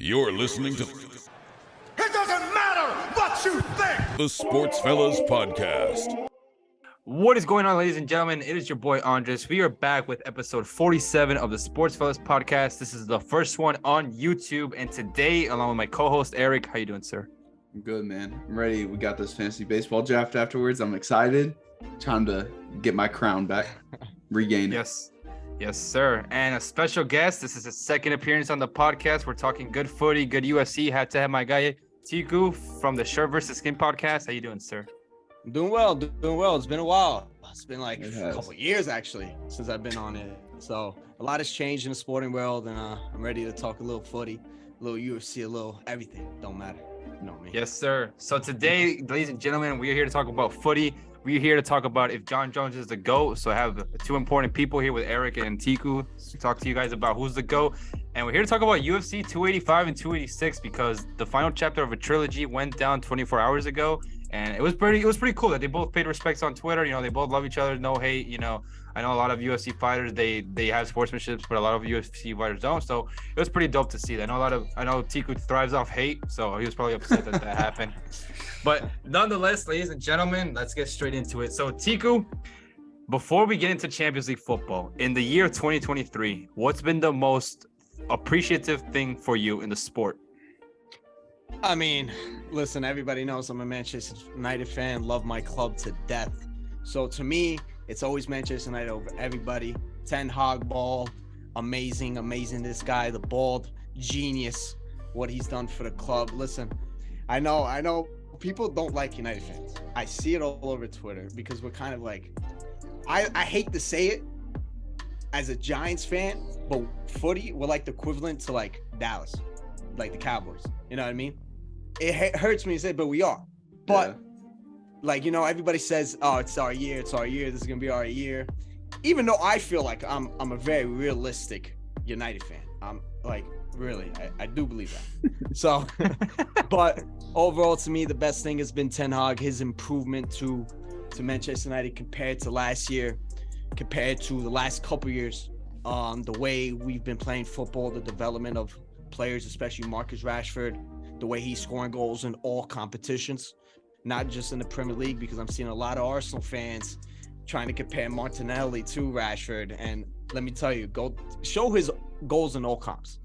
You're listening to It doesn't matter what you think. the Sports Fellas Podcast. What is going on, ladies and gentlemen? It is your boy Andres. We are back with episode 47 of the Sports Fellas Podcast. This is the first one on YouTube, and today, along with my co-host Eric, how you doing, sir? I'm good, man. I'm ready. We got this fantasy baseball draft afterwards. I'm excited. Time to get my crown back, regain it. Yes, sir. And a special guest. This is his second appearance on the podcast. We're talking good footy, good UFC. Had to have my guy Tiku from the Shirt vs. Skin podcast. How you doing, sir? I'm doing well. It's been a while. It's been like a couple years actually since I've been on it. So a lot has changed in the sporting world, and I'm ready to talk a little footy, a little UFC, a little everything. Don't matter. You know me. Yes, sir. So today, ladies and gentlemen, we are here to talk about footy. We're here to talk about if John Jones is the GOAT. So I have two important people here with Eric and Tiku to talk to you guys about who's the GOAT. And we're here to talk about UFC 285 and 286 because the final chapter of a trilogy went down 24 hours ago. And it was pretty cool that they both paid respects on Twitter. You know, they both love each other, no hate. You know, I know a lot of UFC fighters, they have sportsmanship, but a lot of UFC fighters don't. So it was pretty dope to see that. I know Tiku thrives off hate, so he was probably upset that happened. But nonetheless, ladies and gentlemen, let's get straight into it. So Tiku, before we get into Champions League football, in the year 2023, what's been the most appreciative thing for you in the sport? I mean, listen, everybody knows I'm a Manchester United fan, love my club to death. So to me, it's always Manchester United over everybody. Ten Hag ball, amazing. This guy, the bald genius, what he's done for the club. Listen, I know people don't like United fans. I see it all over Twitter because we're kind of like, I hate to say it as a Giants fan, but footy, we're like the equivalent to like Dallas, like the Cowboys. You know what I mean? It hurts me to say, but we are. But like, you know, everybody says, "Oh, it's our year. This is gonna be our year." Even though I feel like I'm a very realistic United fan. I'm like, really, I do believe that. So, but overall, to me, the best thing has been Ten Hag, his improvement to Manchester United compared to last year, compared to the last couple years. The way we've been playing football, the development of players, especially Marcus Rashford, the way he's scoring goals in all competitions, not just in the Premier League, because I'm seeing a lot of Arsenal fans trying to compare Martinelli to Rashford. And let me tell you, go show his goals in all comps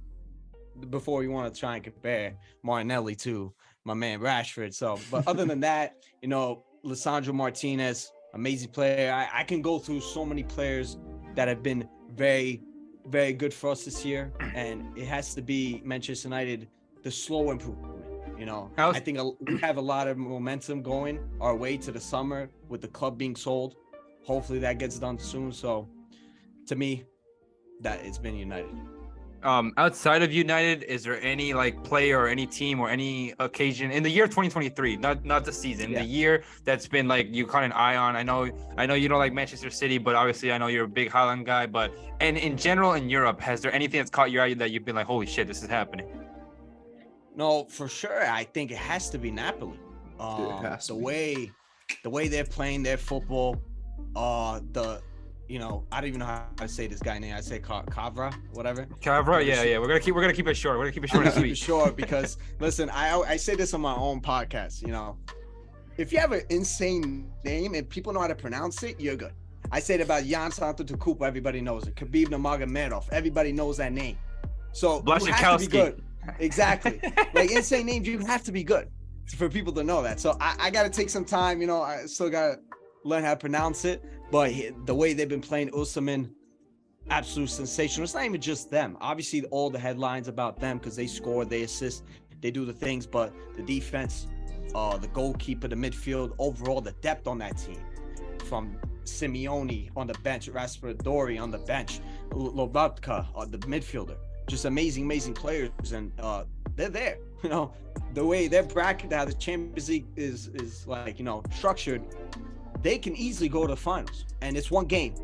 before you want to try and compare Martinelli to my man Rashford. So, but other than that, you know, Lisandro Martinez, amazing player. I can go through so many players that have been very, very good for us this year, and it has to be Manchester United, the slow improvement. You know, I think we have a lot of momentum going our way to the summer with the club being sold. Hopefully that gets done soon. So to me, that it's been United. Outside of United, is there any like player or any team or any occasion in the year 2023, not the season, the year that's been like you caught an eye on? I know you don't like Manchester City, but obviously I know you're a big Haaland guy. And in general in Europe, has there anything that's caught your eye that you've been like, holy shit, this is happening? No, for sure. I think it has to be Napoli. The way they're playing their football, you know, I don't even know how to say this guy's name. I say Kavra, whatever. Kavra, yeah. We're gonna keep it short. We're gonna keep it short and sweet. Keep it short because listen, I say this on my own podcast. You know, if you have an insane name and people know how to pronounce it, you're good. I said about Jan Antetokounmpo, everybody knows it. Khabib Nurmagomedov, everybody knows that name. So you have to be good. Exactly. Like insane names, you have to be good for people to know that. So I got to take some time. You know, I still got to learn how to pronounce it. But the way they've been playing Osimhen, absolute sensational. It's not even just them. Obviously, all the headlines about them because they score, they assist, they do the things. But the defense, the goalkeeper, the midfield, overall, the depth on that team. From Simeone on the bench, Raspadori on the bench, Lobatka, the midfielder. Just amazing players. And they're there. You know, the way their bracket, how the Champions League is like, you know, structured, they can easily go to the finals, and it's one game.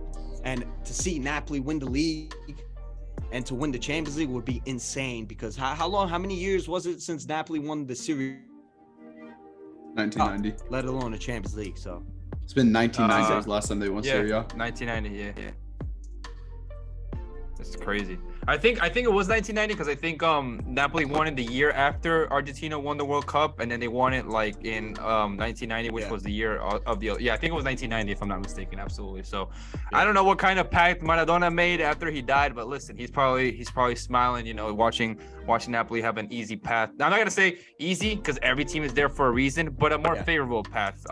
And to see Napoli win the league and to win the Champions League would be insane because how many years was it since Napoli won the series? 1990. Let alone the Champions League. So it's been 1990 was the last time they won Serie A. 1990, yeah. That's crazy. I think it was 1990 because I think Napoli won it the year after Argentina won the World Cup, and then they won it like in 1990, which was the year of the I think it was 1990 if I'm not mistaken. Absolutely. So I don't know what kind of pact Maradona made after he died, but listen, he's probably smiling, you know, watching Napoli have an easy path. Now, I'm not gonna say easy because every team is there for a reason, but a more favorable path.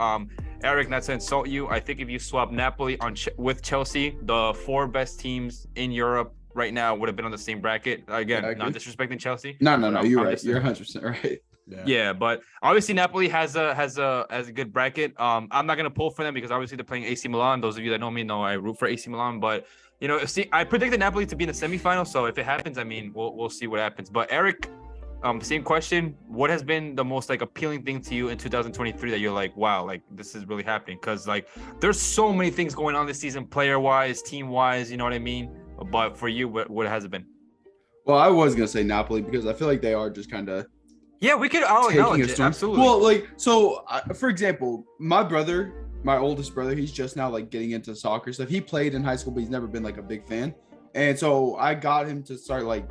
Eric, not to insult you, I think if you swap Napoli with Chelsea, the 4 best teams in Europe right now would have been on the same bracket. Again, not disrespecting Chelsea. No, you're right. You're 100% right. Yeah, but obviously Napoli has a good bracket. I'm not gonna pull for them because obviously they're playing AC Milan. Those of you that know me know I root for AC Milan, but you know, see, I predicted Napoli to be in the semifinal. So if it happens, I mean, we'll see what happens. But Eric, same question. What has been the most like appealing thing to you in 2023 that you're like, wow, like this is really happening? Because like there's so many things going on this season, player wise, team wise. You know what I mean? But for you, what has it been? Well, I was gonna say Napoli because I feel like they are just kind of we could acknowledge it. Absolutely. Well, like so, for example, my oldest brother, he's just now like getting into soccer stuff. He played in high school, but he's never been like a big fan, and so I got him to start like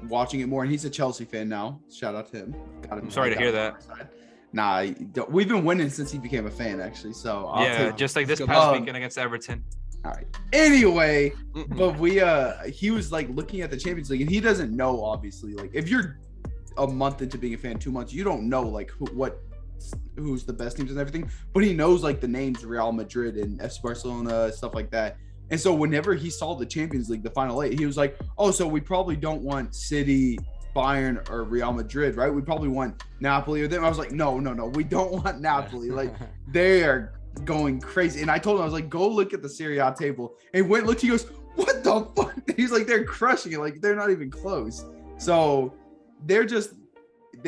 watching it more, and he's a Chelsea fan now. Shout out to him. I'm sorry to hear that. Nah, we've been winning since he became a fan, actually. So just like this past weekend against Everton. All right. Anyway, but he was like looking at the Champions League, and he doesn't know, obviously, like if you're a month into being a fan, 2 months, you don't know like who's the best teams and everything, but he knows like the names Real Madrid and FC Barcelona, stuff like that. And so whenever he saw the Champions League, the final 8, he was like, oh, so we probably don't want City, Bayern, or Real Madrid, right? We probably want Napoli or them. I was like, no, we don't want Napoli. Like they are going crazy. And I told him, I was like, go look at the Serie A table. And he looked, he goes, what the fuck? He's like, they're crushing it. Like they're not even close. So they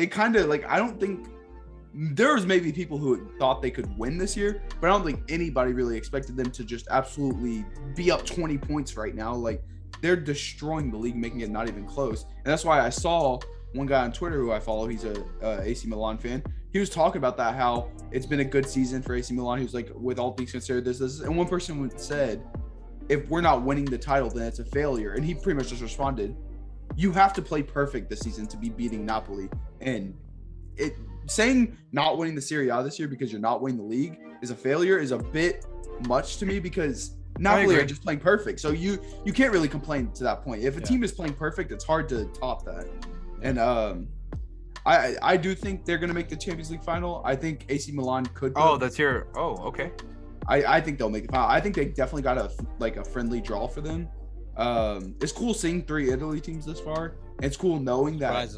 kind of like, I don't think there was maybe people who thought they could win this year, but I don't think anybody really expected them to just absolutely be up 20 points right now. Like they're destroying the league, making it not even close. And that's why I saw one guy on Twitter who I follow, he's a AC Milan fan. He was talking about that, how it's been a good season for AC Milan. He was like, with all things considered, this. And one person said, if we're not winning the title, then it's a failure. And he pretty much just responded, you have to play perfect this season to be beating Napoli. And saying not winning the Serie A this year because you're not winning the league is a failure is a bit much to me, because Napoli are just playing perfect. So you can't really complain to that point. If a team is playing perfect, it's hard to top that. And I do think they're gonna make the Champions League final. I think AC Milan could. Okay. I think they'll make it final. I think they definitely got a friendly draw for them. It's cool seeing 3 Italy teams this far. It's cool knowing that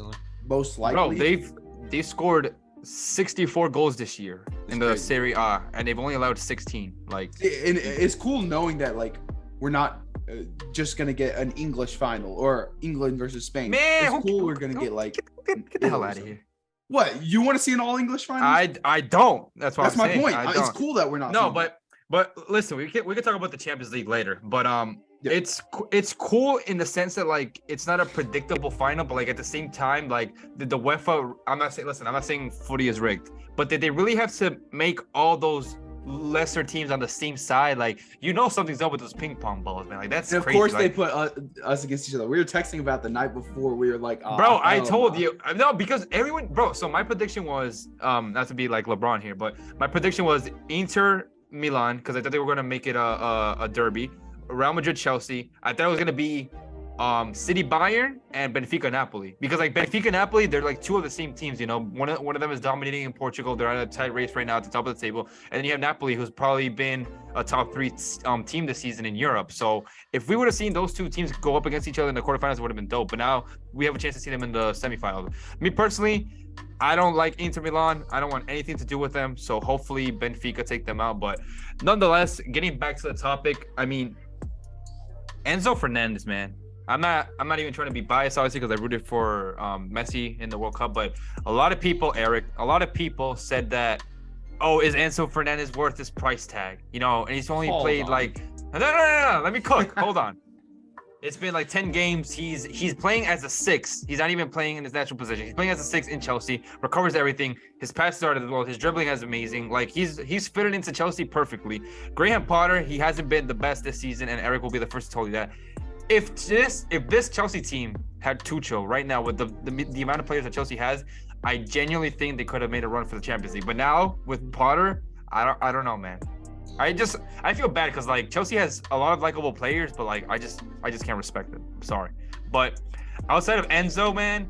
most likely. Bro, they scored 64 goals this year in the Serie A, and they've only allowed 16. Like, and it's cool knowing that like we're not just gonna get an English final or England versus Spain. Man, it's cool. We're gonna get like get the hell out of here. What, you want to see an all English final? I don't. That's my point. It's cool that we're not. No, but listen, we can talk about the Champions League later. But it's cool in the sense that like it's not a predictable final, but like at the same time, like the UEFA. I'm not saying footy is rigged, but did they really have to make all those lesser teams on the same side? Like, you know, something's up with those ping pong balls, man. Like that's and of crazy. Course, they put us against each other. We were texting about the night before. We were like, bro, I told you, no, because everyone, bro. So my prediction was, not to be like LeBron here, but my prediction was Inter Milan, because I thought they were gonna make it a derby. Real Madrid Chelsea. I thought it was gonna be City Bayern and Benfica Napoli, because like Benfica Napoli, they're like 2 of the same teams, you know. One of them is dominating in Portugal. They're at a tight race right now at the top of the table, and then you have Napoli, who's probably been a top 3 team this season in Europe. So if we would have seen those 2 teams go up against each other in the quarterfinals, it would have been dope. But now we have a chance to see them in the semifinal. Me personally, I don't like Inter Milan. I don't want anything to do with them. So hopefully Benfica take them out. But nonetheless, getting back to the topic, I mean, Enzo Fernandez, man. I'm not even trying to be biased, obviously, because I rooted for Messi in the World Cup. But a lot of people, Eric, said that, oh, is Enzo Fernandez worth his price tag? You know, and he's only played like, no, let me cook. Hold on. It's been like 10 games. He's playing as a 6. He's not even playing in his natural position. He's playing as a 6 in Chelsea. Recovers everything. His pass started as well. His dribbling is amazing. Like he's fitted into Chelsea perfectly. Graham Potter, he hasn't been the best this season, and Eric will be the first to tell you that. if this Chelsea team had Tuchel right now with the amount of players that Chelsea has, I genuinely think they could have made a run for the Champions League. But now with Potter, I don't know, man. I feel bad because like Chelsea has a lot of likable players, but like I just can't respect them. I'm sorry. But outside of Enzo, man,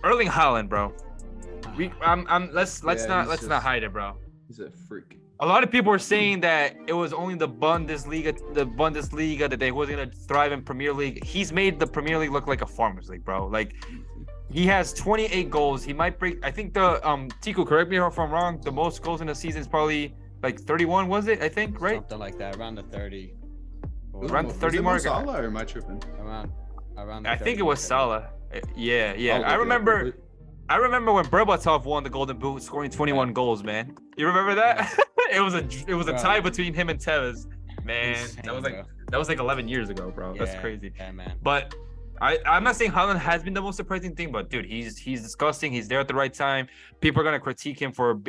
Erling Haaland, bro. Let's not hide it, bro. He's a freak. A lot of people were saying that it was only the Bundesliga that they wasn't gonna thrive in Premier League. He's made the Premier League look like a farmers league, bro. Like he has 28 goals. He might break. I think the Tiku, correct me if I'm wrong. The most goals in the season is probably like 31. Was it? I think right. Something like that, around the 30. Around the 30 mark. Salah or am I tripping? Around. I think it was Salah. Yeah. I'll I look it up real quick. remember when Berbatov won the Golden Boot, scoring 21 goals. Man, you remember that? It was a tie between him and Tevez. Man, Insane, that was like 11 years ago, bro. That's Yeah, crazy. Yeah, man. But I'm not saying Haaland has been the most surprising thing, but dude, he's disgusting. He's there at the right time. People are gonna critique him for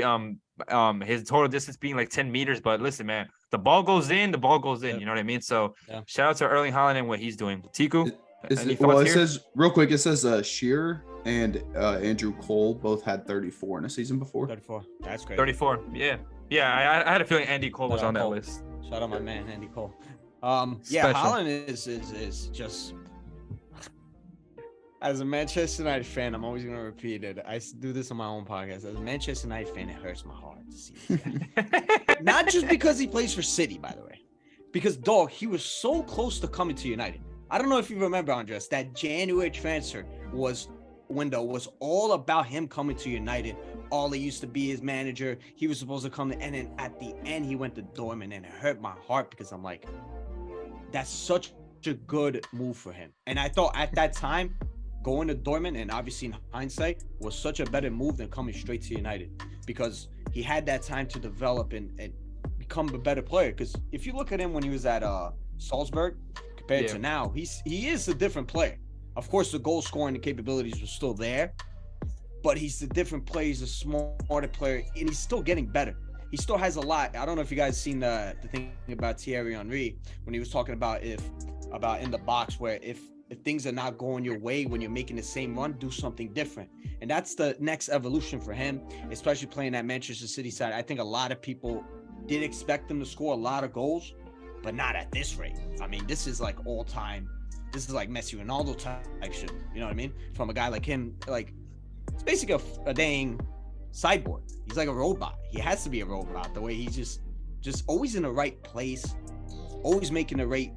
his total distance being like 10 meters. But listen, man, the ball goes in. You know what I mean? So shout out to Erling Haaland and what he's doing. Tiku, any thoughts it here? says real quick. It says Shearer and Andrew Cole both had 34 in a season before. 34. That's great. 34. Yeah. I had a feeling Andy Cole was Shout out on that Cole. list. Shout out my man Andy Cole. Special. Haaland is just. As a Manchester United fan, I'm always gonna repeat it. I do this on my own podcast. As a Manchester United fan, it hurts my heart to see this guy. Not just because he plays for City, by the way, because dog, he was so close to coming to United. I don't know if you remember, Andres, that January transfer window was all about him coming to United. Ole used to be his manager. He was supposed to come to, and then at the end he went to Dortmund, and it hurt my heart because I'm like, that's such a good move for him. And I thought at that time, going to Dortmund, and obviously in hindsight, was such a better move than coming straight to United, because he had that time to develop and become a better player. Because if you look at him when he was at Salzburg compared to now, he is a different player. Of course, the goal scoring capabilities were still there, but he's a different player. He's a smarter player, and he's still getting better. He still has a lot. I don't know if you guys seen the thing about Thierry Henry when he was talking about in the box, where if things are not going your way when you're making the same run, do something different. And that's the next evolution for him, especially playing that Manchester City side. I think a lot of people did expect him to score a lot of goals, but not at this rate. I mean, this is like all time. This is like Messi, Ronaldo type shit. You know what I mean? From a guy like him, like it's basically a dang cyborg. He's like a robot. He has to be a robot. The way he's just always in the right place, always making the right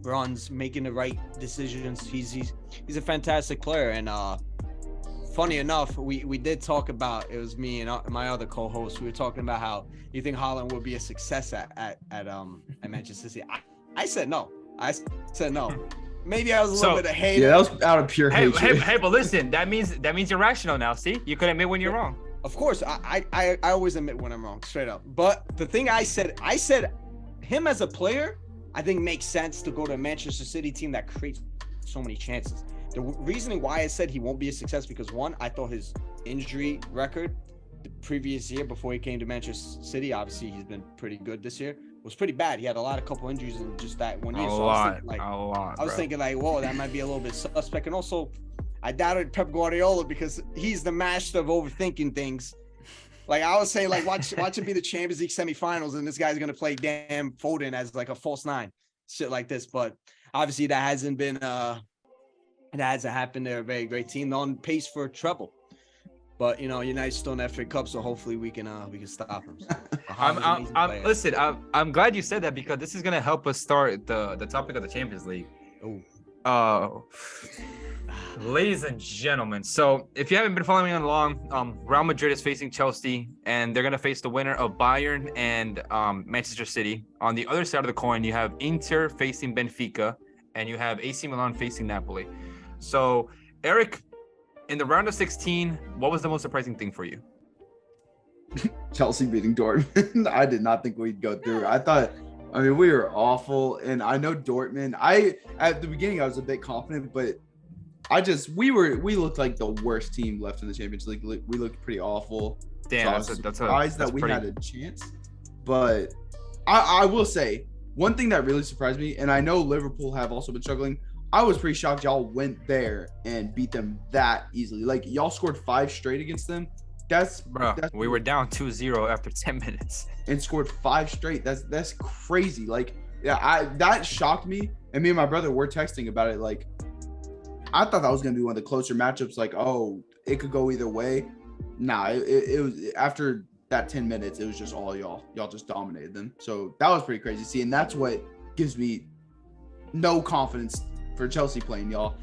runs, making the right decisions. He's a fantastic player. And funny enough, we did talk about, it was me and my other co-host, we were talking about how you think Haaland would be a success at Manchester City. I said no. Maybe I was a little bit of hate. Yeah, that was out of pure hate. Hey, but listen, that means you're rational now. See, you could admit when you're wrong. Of course, I always admit when I'm wrong, straight up. But the thing I said him as a player, I think makes sense to go to a Manchester City team that creates so many chances. The reasoning why I said he won't be a success, because one, I thought his injury record the previous year before he came to Manchester City, obviously he's been pretty good this year, was pretty bad. He had a couple injuries in just that 1 year. I was thinking like, whoa, that might be a little bit suspect. And also, I doubted Pep Guardiola because he's the master of overthinking things. Like I was saying, like watch it be the Champions League semifinals, and this guy's gonna play damn Foden as like a false nine, shit like this. But obviously that hasn't happened. They're a very great team. They're on pace for a treble. But United still in the FA Cup, so hopefully we can stop them. Listen, I'm glad you said that, because this is gonna help us start the topic of the Champions League. Ladies and gentlemen, so if you haven't been following along, Real Madrid is facing Chelsea, and they're gonna face the winner of Bayern and Manchester City. On the other side of the coin, you have Inter facing Benfica, and you have AC Milan facing Napoli. So, Eric, in the round of 16, what was the most surprising thing for you? Chelsea beating Dortmund. I did not think we'd go through. We were awful, and I know Dortmund. At the beginning I was a bit confident, but we looked like the worst team left in the Champions League. We looked pretty awful. Damn, so I was surprised that we had a chance. But I will say, one thing that really surprised me, and I know Liverpool have also been struggling. I was pretty shocked y'all went there and beat them that easily. Like y'all scored 5 straight against them. That's we were down 2-0 after 10 minutes and scored 5 straight. That's crazy. Like, yeah, that shocked me. And me and my brother were texting about it. Like, I thought that was gonna be one of the closer matchups. Like, oh, it could go either way. Nah, it was after that 10 minutes, it was just all y'all. Y'all just dominated them. So that was pretty crazy to see. And that's what gives me no confidence for Chelsea playing y'all.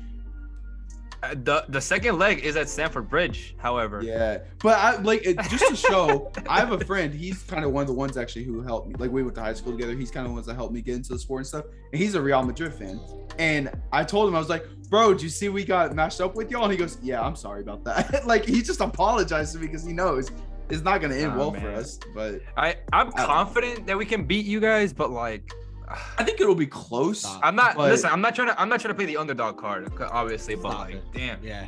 The second leg is at Stamford Bridge, however. Yeah, but I like it just to show. I have a friend. He's kind of one of the ones actually who helped me. Like we went to high school together. He's kind of the ones that helped me get into the sport and stuff. And he's a Real Madrid fan. And I told him, I was like, "Bro, did you see we got matched up with y'all?" And he goes, "Yeah, I'm sorry about that." Like he just apologized to me because he knows it's not gonna end well for us. But I'm confident that we can beat you guys, but like. I think it'll be close. I'm not trying to play the underdog card, obviously, but Stop like, it. damn. Yeah.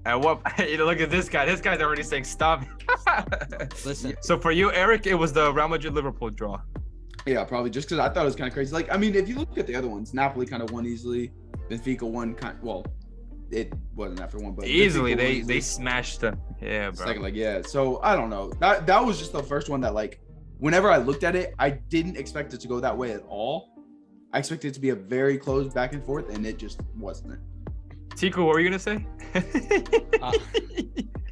At what? Look at this guy. This guy's already saying stop. Listen. So for you, Eric, it was the Real Madrid Liverpool draw. Yeah, probably just because I thought it was kind of crazy. Like, I mean, if you look at the other ones, Napoli kind of won easily. Benfica won it wasn't after one, but easily they smashed them. Yeah, bro. Second leg, yeah. So I don't know. That was just the first one that like. Whenever I looked at it, I didn't expect it to go that way at all. I expected it to be a very close back and forth, and it just wasn't. Tiku, what were you gonna say?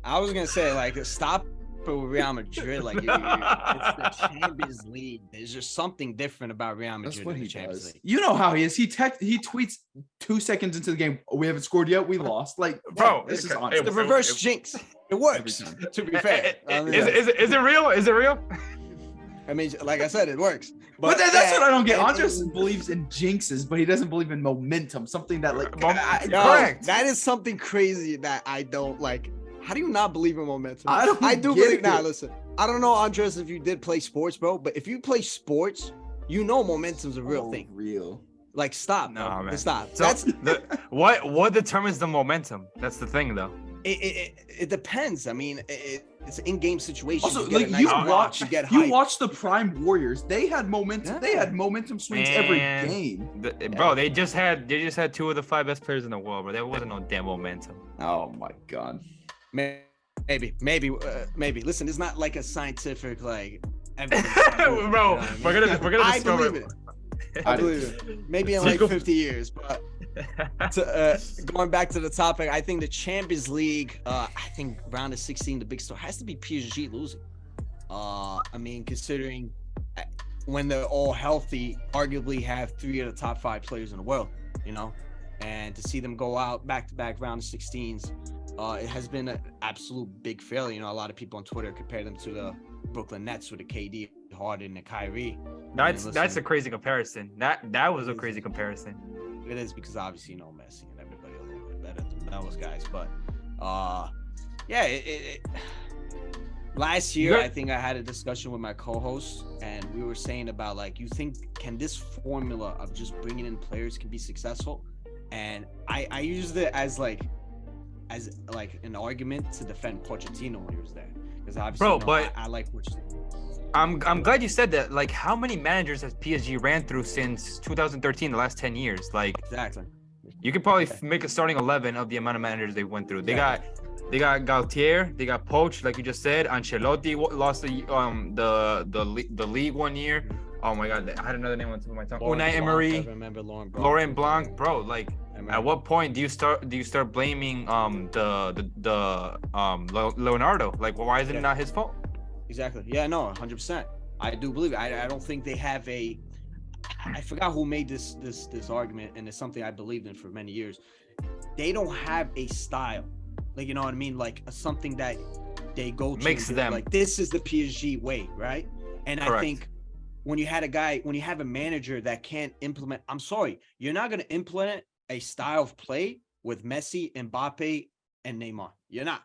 I was gonna say like stop it with Real Madrid. Like it's the Champions League. There's just something different about Real Madrid. That's what in he the Champions does. League. You know how he is. He tweets 2 seconds into the game. We haven't scored yet. We lost. Like, Bro, this is it- honest. The reverse jinx. It works. Every time. To be fair, Is it real? Is it real? I mean, like I said, it works. But that's what I don't get. and- Andres believes in jinxes, but he doesn't believe in momentum. Something that like Yo, Correct. That is something crazy that I don't like. How do you not believe in momentum? I do get believe. it. Now, listen. I don't know, Andres, if you did play sports, bro, but if you play sports, you know momentum's a real thing. Real. Like, stop, No, bro. man. Stop. So That's what determines the momentum? That's the thing, though. it depends. I mean, it's an in-game situation. Also, get a like nice watch, you get hype. you watch the Prime Warriors. They had momentum. Yeah. They had momentum swings every game. Bro, they just had 2 of the 5 best players in the world, bro. There wasn't no damn momentum. Oh my god. Maybe. Listen, it's not like a scientific like evidence. Bro, You know what I mean? we're gonna I discover believe it. I believe it. Maybe in like 50 years, but going back to the topic, I think the Champions League, I think round of 16, the big story has to be PSG losing. I mean, considering when they're all healthy, arguably have 3 of the top 5 players in the world, you know, and to see them go out back-to-back round of 16s, it has been an absolute big failure. You know, a lot of people on Twitter compare them to the Brooklyn Nets with the KD, Harden, and Kyrie. That's a crazy comparison. That was a crazy comparison. It is because obviously you know Messi and everybody a little bit better than those guys, but yeah, last year I think I had a discussion with my co-host and we were saying about like, you think can this formula of just bringing in players can be successful? And I used it as an argument to defend Pochettino when he was there, because obviously Bro, but I like Pochettino. I'm glad you said that. Like, how many managers has PSG ran through since 2013, the last 10 years? Like, Exactly. you could probably make a starting 11 of the amount of managers they went through. They got Galtier, they got poached, like you just said. Ancelotti lost the league one year. Oh my God, I had another name on top of my tongue. Unai Emery, I remember Laurent Blanc, bro. Like, at what point do you start blaming Leonardo? Like, why is it not his fault? Exactly. Yeah, no, 100%. I do believe it. I don't think they have I forgot who made this argument, and it's something I believed in for many years. They don't have a style, like, you know what I mean, like something that they go to Makes them like, this is the PSG way, right? And Correct. I think when you have a manager that can't implement, I'm sorry, you're not going to implement a style of play with Messi, Mbappe, and Neymar. You're not.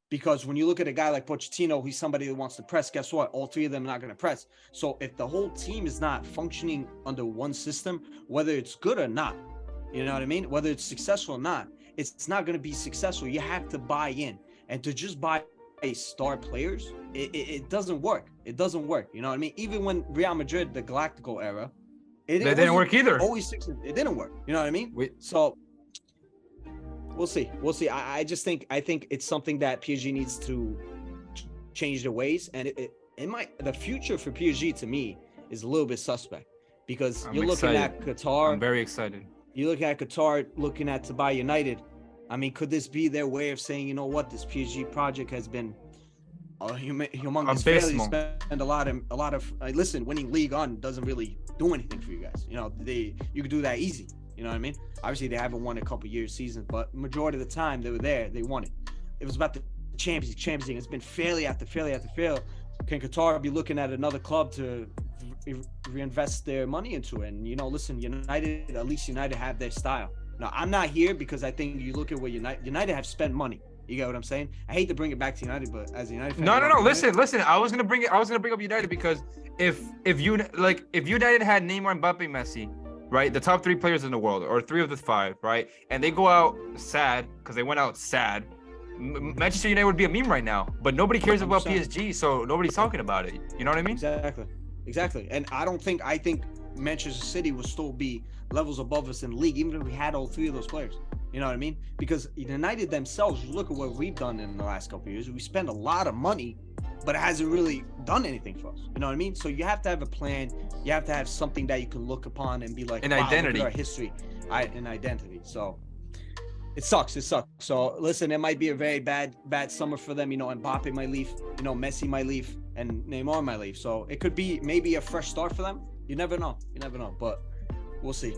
Because when you look at a guy like Pochettino, he's somebody that wants to press. Guess what? All 3 of them are not going to press. So if the whole team is not functioning under one system, whether it's good or not, you know what I mean? Whether it's successful or not, it's not going to be successful. You have to buy in. And to just buy star players, it doesn't work. It doesn't work. You know what I mean? Even when Real Madrid, the Galactico era, That didn't work either. Always 6. It didn't work. You know what I mean? So we'll see. I just think it's something that PSG needs to change their ways, and the future for PSG to me is a little bit suspect because you're looking at Qatar. I'm very excited. You look at Qatar, looking at to buy United. I mean, could this be their way of saying, you know what, this PSG project has been humongous failure? You spend a lot of listen, winning League On doesn't really do anything for you guys. You know, you could do that easy. You know what I mean? Obviously, they haven't won a couple years seasons, but majority of the time they were there, they won it. It was about the Champions League. It's been failure after failure after failure. Can Qatar be looking at another club to reinvest their money into it? And, you know, listen, at least United have their style. Now, I'm not here because I think you look at where United have spent money. You get what I'm saying? I hate to bring it back to United, but as a United fan, no. Listen. I was gonna bring up United because if United had Neymar, Mbappe, Messi, right, the top 3 players in the world, or 3 of the 5, right, and they go out sad because they went out sad, Manchester United would be a meme right now. But nobody cares 100%. About PSG, so nobody's talking about it. You know what I mean? Exactly. And I think Manchester City will still be levels above us in the league, even if we had all 3 of those players. You know what I mean? Because United themselves, you look at what we've done in the last couple of years. We spend a lot of money, but it hasn't really done anything for us. You know what I mean? So you have to have a plan. You have to have something that you can look upon and be like, an identity, look at our history, an identity. So it sucks. So listen, it might be a very bad summer for them. You know, Mbappe might leave. You know, Messi might leave, and Neymar might leave. So it could be maybe a fresh start for them. You never know. But we'll see.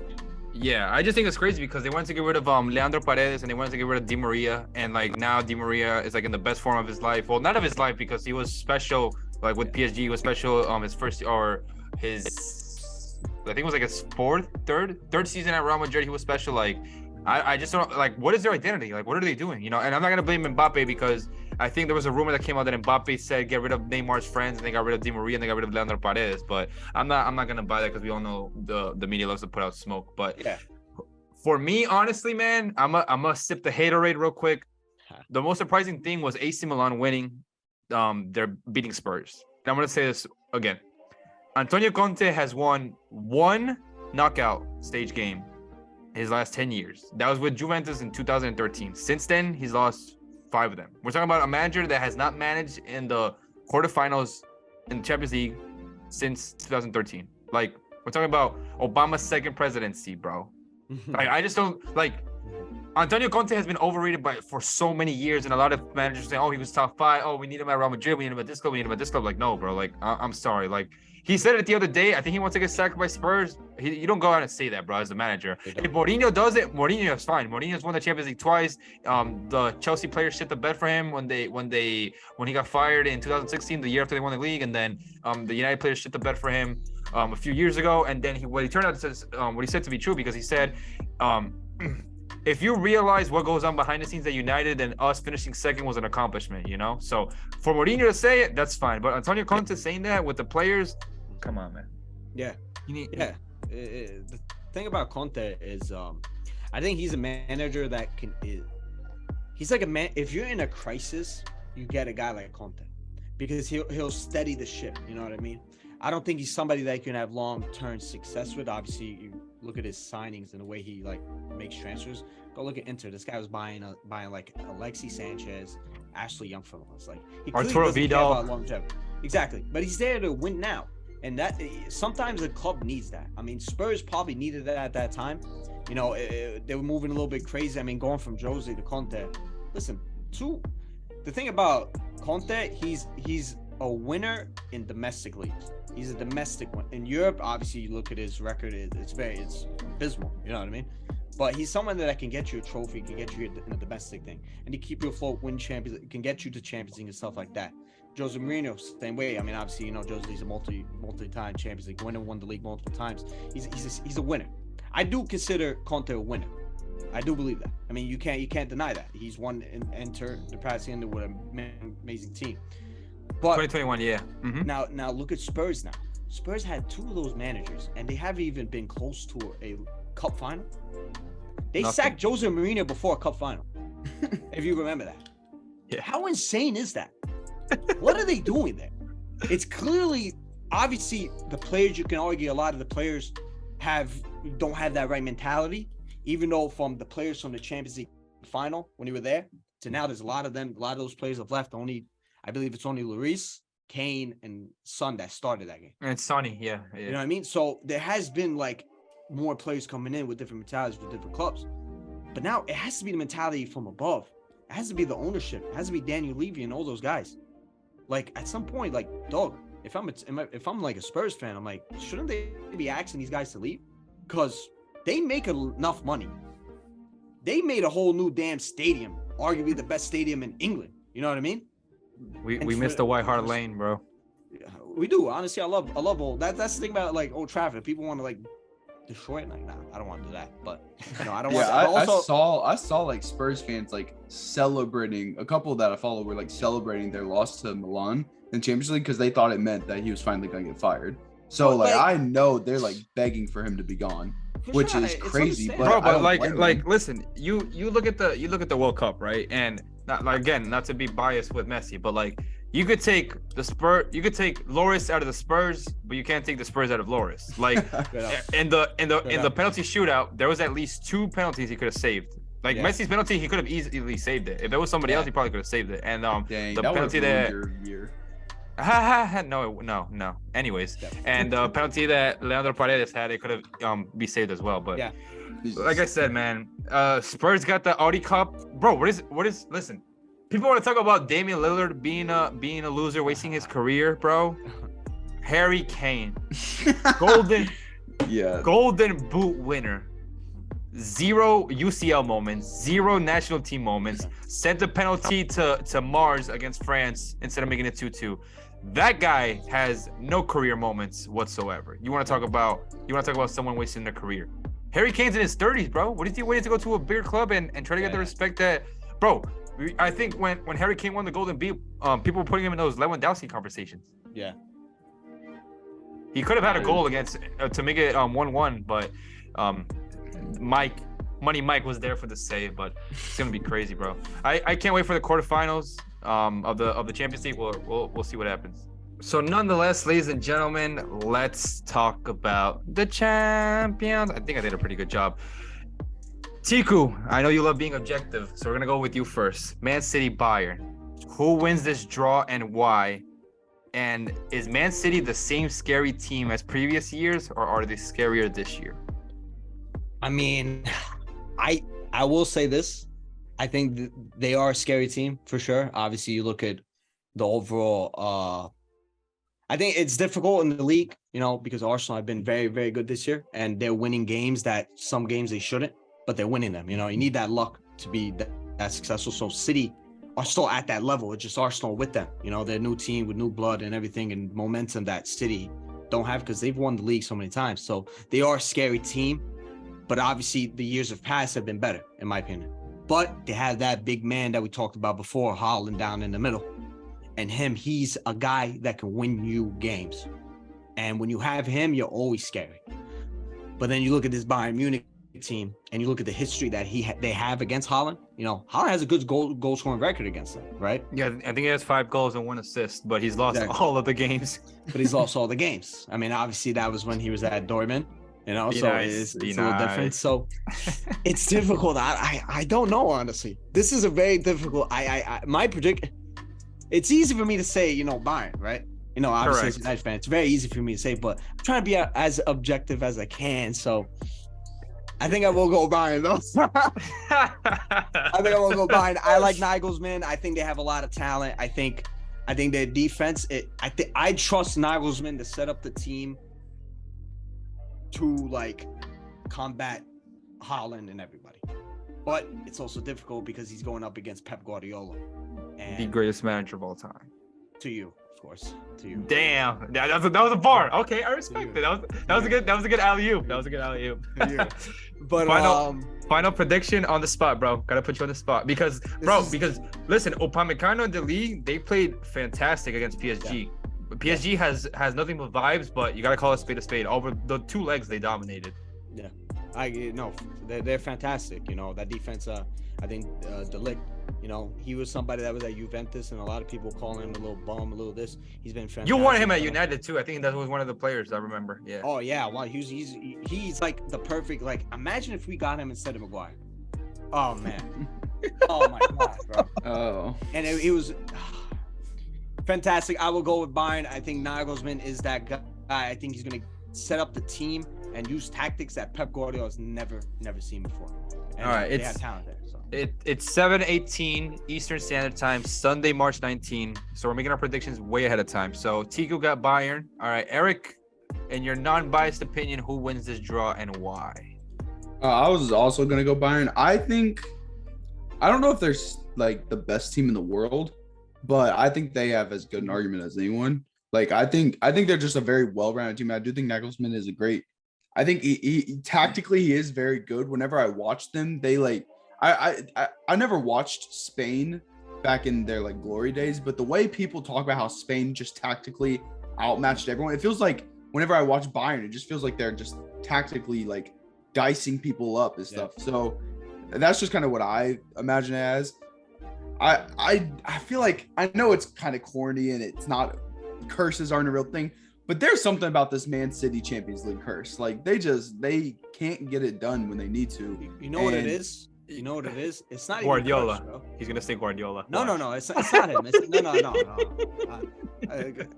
Yeah, I just think it's crazy because they wanted to get rid of Leandro Paredes and they wanted to get rid of Di Maria, and like now Di Maria is like in the best form of his life. Well, not of his life because he was special. Like with PSG, he was special. His first or his, I think it was like his third season at Real Madrid. He was special. Like I just don't like, what is their identity? Like, what are they doing? You know, and I'm not gonna blame Mbappe because I think there was a rumor that came out that Mbappe said get rid of Neymar's friends and they got rid of Di Maria and they got rid of Leandro Paredes. But I'm not gonna buy that because we all know the media loves to put out smoke. But yeah, for me, honestly, man, I'm gonna sip the haterade real quick. The most surprising thing was AC Milan winning. They're beating Spurs. And I'm gonna say this again. Antonio Conte has won 1 knockout stage game his last 10 years. That was with Juventus in 2013. Since then, he's lost 5 of them. We're talking about a manager that has not managed in the quarterfinals in the Champions League since 2013. Like, we're talking about Obama's 2nd presidency, bro. Like, I just don't like. Antonio Conte has been overrated for so many years, and a lot of managers say, "Oh, he was top 5. Oh, we need him at Real Madrid. We need him at this club. We need him at this club." Like, no, bro. Like, I'm sorry. Like, he said it the other day. I think he wants to get sacked by Spurs. You don't go out and say that, bro, as the manager. If Mourinho does it, Mourinho is fine. Mourinho's won the Champions League twice. The Chelsea players shit the bed for him when he got fired in 2016, the year after they won the league, and then the United players shit the bed for him a few years ago. And then what he turned out to what he said to be true, because he said, if you realize what goes on behind the scenes at United, then us finishing 2nd was an accomplishment, you know? So for Mourinho to say it, that's fine. But Antonio Conte saying that with the players, come on, man. Yeah. The thing about Conte is I think he's a manager that he's like a man. If you're in a crisis, you get a guy like Conte because he'll steady the ship. You know what I mean? I don't think he's somebody that you can have long-term success with. Obviously, you look at his signings and the way he like makes transfers. Go look at Inter. This guy was buying like Alexis Sanchez, Ashley Young from us. Like he Arturo Vidal. Exactly, but he's there to win now, and that sometimes the club needs that. I mean, Spurs probably needed that at that time. You know, they were moving a little bit crazy. I mean, going from Jose to Conte. Listen, the thing about Conte, he's a winner in domestic leagues. He's a domestic one. In Europe, obviously, you look at his record; it's abysmal. You know what I mean? But he's someone that can get you a trophy, can get you in a domestic thing, and he keep you afloat, win Champions, can get you to Champions League and stuff like that. Jose Mourinho, same way. I mean, obviously, you know, Jose's a multi-time Champions League winner, won the league multiple times. He's a winner. I do consider Conte a winner. I do believe that. I mean, you can't deny that. He's won and entered the past end with an amazing team. But 2021, yeah. Mm-hmm. Now look at Spurs now. Spurs had 2 of those managers, and they haven't even been close to a cup final. They sacked Jose Mourinho before a cup final. If you remember that. Yeah. How insane is that? What are they doing there? It's clearly, obviously, the players, you can argue a lot of the players don't have that right mentality, even though from the players from the Champions League final when you were there to now, there's a lot of those players have left. I believe it's only Lloris, Kane, and Son that started that game. And Sonny, yeah. You know what I mean? So there has been like more players coming in with different mentalities with different clubs. But now it has to be the mentality from above. It has to be the ownership. It has to be Daniel Levy and all those guys. Like at some point, like, dog, if I'm like a Spurs fan, I'm like, shouldn't they be asking these guys to leave? Because they make enough money. They made a whole new damn stadium, arguably the best stadium in England. You know what I mean? We missed the White Hart Lane, bro. We do. Honestly, I love all that. That's the thing about like Old Trafford. People want to like destroy it. Like, nah, I don't want to do that. But I don't want to. I saw like Spurs fans like celebrating. A couple that I follow were like celebrating their loss to Milan in Champions League because they thought it meant that he was finally going to get fired. So like I know they're like begging for him to be gone, which is crazy. But listen, you look at the World Cup, right? And not to be biased with Messi, but like you could take Lloris out of the Spurs, but you can't take the Spurs out of Lloris. Like in the penalty shootout, there was at least 2 penalties he could have saved. Like Messi's penalty, he could have easily saved it. If there was somebody else, he probably could have saved it. And the penalty that no. Anyways, and the penalty that Leandro Paredes had, it could have be saved as well. But like I said, man, Spurs got the Audi Cup, bro. What is? Listen, people want to talk about Damian Lillard being a loser, wasting his career, bro. Harry Kane, golden boot winner. 0 UCL moments, 0 national team moments, sent a penalty to Mars against France instead of making it 2-2. That guy has no career moments whatsoever. You want to talk about someone wasting their career. Harry Kane's in his 30s, bro. What is he waiting to go to a bigger club and try to get the respect that, bro? I think when Harry Kane won the Golden Boot, people were putting him in those Lewandowski conversations. Yeah. He could have had a goal against to make it 1-1, but Money Mike was there for the save, but it's gonna be crazy, bro. I can't wait for the quarterfinals of the Champions League. We'll see what happens. So nonetheless, ladies and gentlemen, let's talk about the champions. I think I did a pretty good job. Tiku, I know you love being objective, so we're gonna go with you first. Man City, Bayern. Who wins this draw and why? And is Man City the same scary team as previous years, or are they scarier this year? I mean, I will say this. I think they are a scary team for sure. Obviously, you look at the overall. I think it's difficult in the league, because Arsenal have been very, very good this year, and they're winning games that some games they shouldn't, but they're winning them. You need that luck to be that successful. So City are still at that level. It's just Arsenal with them. They're a new team with new blood and everything and momentum that City don't have because they've won the league so many times. So they are a scary team. But obviously, the years of past have been better, in my opinion. But they have that big man that we talked about before, Haaland down in the middle. And he's a guy that can win you games. And when you have him, you're always scary. But then you look at this Bayern Munich team, and you look at the history that they have against Haaland. Haaland has a good goal scoring record against them, right? Yeah, I think he has 5 goals and 1 assist, but he's lost all of the games. But he's lost all the games. I mean, obviously, that was when he was at Dortmund. It's a little different. So it's difficult. I don't know, honestly. This is a very difficult. My prediction. It's easy for me to say, Bayern, right? Obviously as a United fan, it's very easy for me to say, but I'm trying to be as objective as I can. So I think I will go Bayern, though. I think I will go Bayern. I like Nagelsmann. I think they have a lot of talent. I think their defense. I trust Nagelsmann to set up the team to like combat Haaland and everybody, but it's also difficult because he's going up against Pep Guardiola, and the greatest manager of all time. To you, of course. To you. Damn, that was a bar. Okay, I respect it. That was a good alley-oop. That was a good alley-oop. But final prediction on the spot, bro. Gotta put you on the spot because listen, Upamecano and the league, they played fantastic against PSG. Yeah. PSG has nothing but vibes, but you gotta call a spade. Over the 2 legs, they dominated. Yeah, they're fantastic. That defense. I think De Ligt You know, he was somebody that was at Juventus, and a lot of people calling him a little bum, a little this. He's been fantastic. You wanted him at United too. I think that was one of the players I remember. Yeah. Oh yeah, well he's like the perfect, like, imagine if we got him instead of Maguire. Oh man. Oh my god, bro. Oh. And it was fantastic. I will go with Bayern. I think Nagelsmann is that guy. I think he's gonna set up the team and use tactics that Pep Guardiola has never seen before. And all right, they have talent there. So. It's 7:18 Eastern Standard Time, Sunday, March 19. So we're making our predictions way ahead of time. So Tiku got Bayern. All right, Eric, in your non-biased opinion, who wins this draw and why? I was also gonna go Bayern. I don't know if they're like the best team in the world, but I think they have as good an argument as anyone. Like I think they're just a very well-rounded team. I do think Nagelsmann is a great. I think he tactically he is very good. Whenever I watch them, they like. I never watched Spain back in their like glory days, but the way people talk about how Spain just tactically outmatched everyone, it feels like whenever I watch Bayern, it just feels like they're just tactically like dicing people up and stuff. Yeah. So that's just kind of what I imagine it as. I feel like I know it's kind of corny and it's not, curses aren't a real thing, but there's something about this Man City Champions League curse. Like they can't get it done when they need to. You know what it is? You know what it is? It's not Guardiola. Even curse, he's gonna say Guardiola. No. It's not him. No.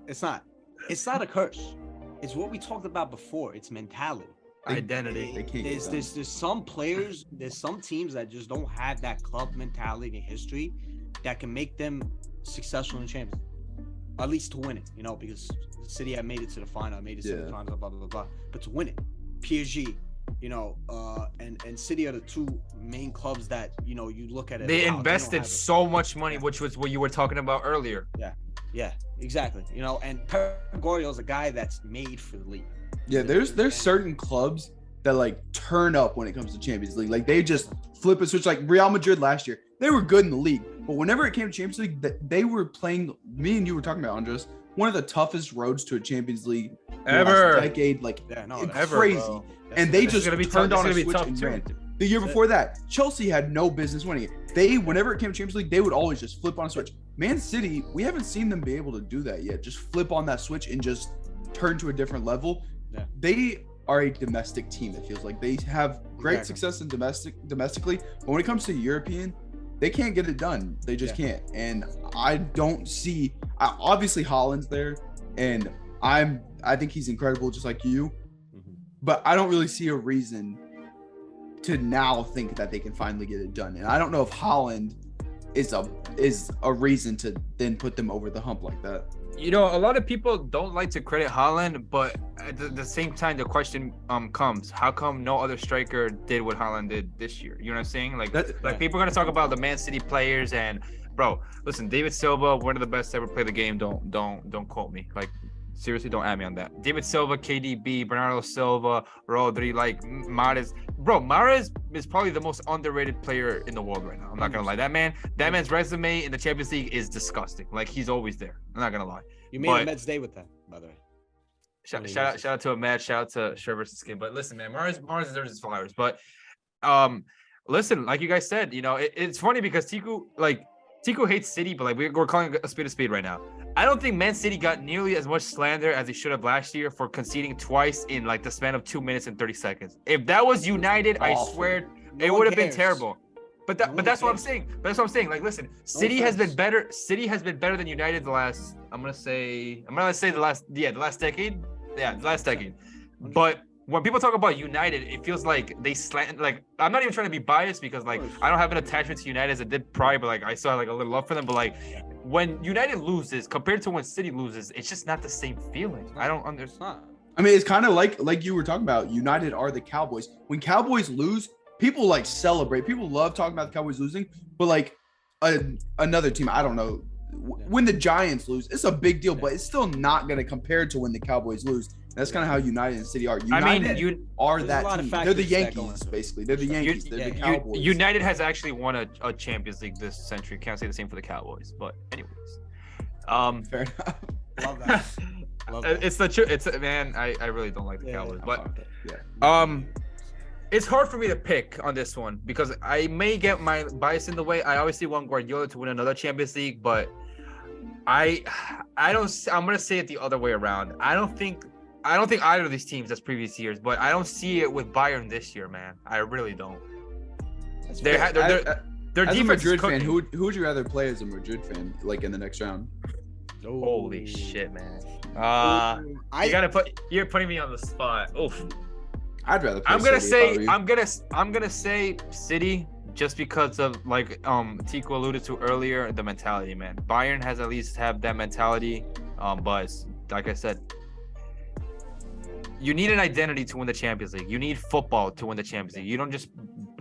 It's not. It's not a curse. It's what we talked about before. It's mentality, identity. There's some players. There's some teams that just don't have that club mentality and history that can make them successful in Champions League, at least to win it. You know, because City had made it to the final, made it to the final, blah blah blah. But to win it, PSG. You know, and City are the two main clubs that, you know, you look at it. They invested so much money, which was what you were talking about earlier. Yeah, exactly. You know, and Pep Guardiola is a guy that's made for the league. Yeah, there's certain clubs that like turn up when it comes to Champions League. Like they just flip a switch. Like Real Madrid last year, they were good in the league, but whenever it came to Champions League, they were playing. Me and you were talking about, Andres, one of the toughest roads to a Champions League ever. Decade, like ever, crazy. bro. And they just turned on a switch and ran. The year before that, Chelsea had no business winning it. Whenever it came to Champions League, they would always just flip on a switch. Man City, we haven't seen them be able to do that yet. Just flip on that switch and just turn to a different level. Yeah. They are a domestic team. It feels like they have great success in domestically, but when it comes to European, they can't get it done. They just can't. And I don't see. Obviously, Haaland's there, and I think he's incredible, just like you. But I don't really see a reason to now think that they can finally get it done. And I don't know if Haaland is a reason to then put them over the hump like that. You know, a lot of people don't like to credit Haaland, but at the same time, the question comes: how come no other striker did what Haaland did this year? You know what I'm saying? Like people are gonna talk about the Man City players, and bro, listen, David Silva, one of the best to ever play the game. Don't quote me. Like, seriously, don't add me on that. David Silva, KDB, Bernardo Silva, Rodri, like Mahrez. Bro, Mahrez is probably the most underrated player in the world right now. I'm not gonna lie. That man's resume in the Champions League is disgusting. Like, he's always there. I'm not gonna lie. You made a Mets day with that, by the way. Shout out to a match. Shout out to Shirt vs. Skin. But listen, man, Mahrez deserves his flowers. But listen, like you guys said, you know, it's funny because Tiku hates City, but like we're calling a speed right now. I don't think Man City got nearly as much slander as they should have last year for conceding twice in like the span of 2 minutes and 30 seconds. If that was United, I swear it would have been terrible. But that's what I'm saying. Like, listen, City has been better. City has been better than United the last. I'm gonna say the last decade. Yeah, the last decade. But when people talk about United, it feels like they slant. Like, I'm not even trying to be biased because like I don't have an attachment to United as I did prior, but like I still have like a little love for them. But like when United loses compared to when City loses, it's just not the same feeling. I don't understand. I mean, it's kind of like you were talking about. United are the Cowboys. When Cowboys lose, people like celebrate. People love talking about the Cowboys losing. But like another team, I don't know. When the Giants lose, it's a big deal, but it's still not going to compare to when the Cowboys lose. That's kind of how United and City are. United are that team. They're the Yankees, basically. They're the Yankees. They're the Cowboys. United has actually won a Champions League this century. Can't say the same for the Cowboys, but anyways. Fair enough. Love that. Love that. It's the truth. Man, I really don't like the Cowboys, but It's hard for me to pick on this one because I may get my bias in the way. I obviously want Guardiola to win another Champions League, but I don't. I'm gonna say it the other way around. I don't think either of these teams as previous years, but I don't see it with Bayern this year, man. I really don't. Their as defense a Madrid is fan, cooking. who would you rather play as a Madrid fan, like in the next round? Holy shit, man. You're putting me on the spot. Oof. I'd rather play I'm gonna City say I'm gonna say City just because of like Tico alluded to earlier, the mentality, man. Bayern has at least have that mentality. But like I said, you need an identity to win the Champions League. You need football to win the Champions League. You don't just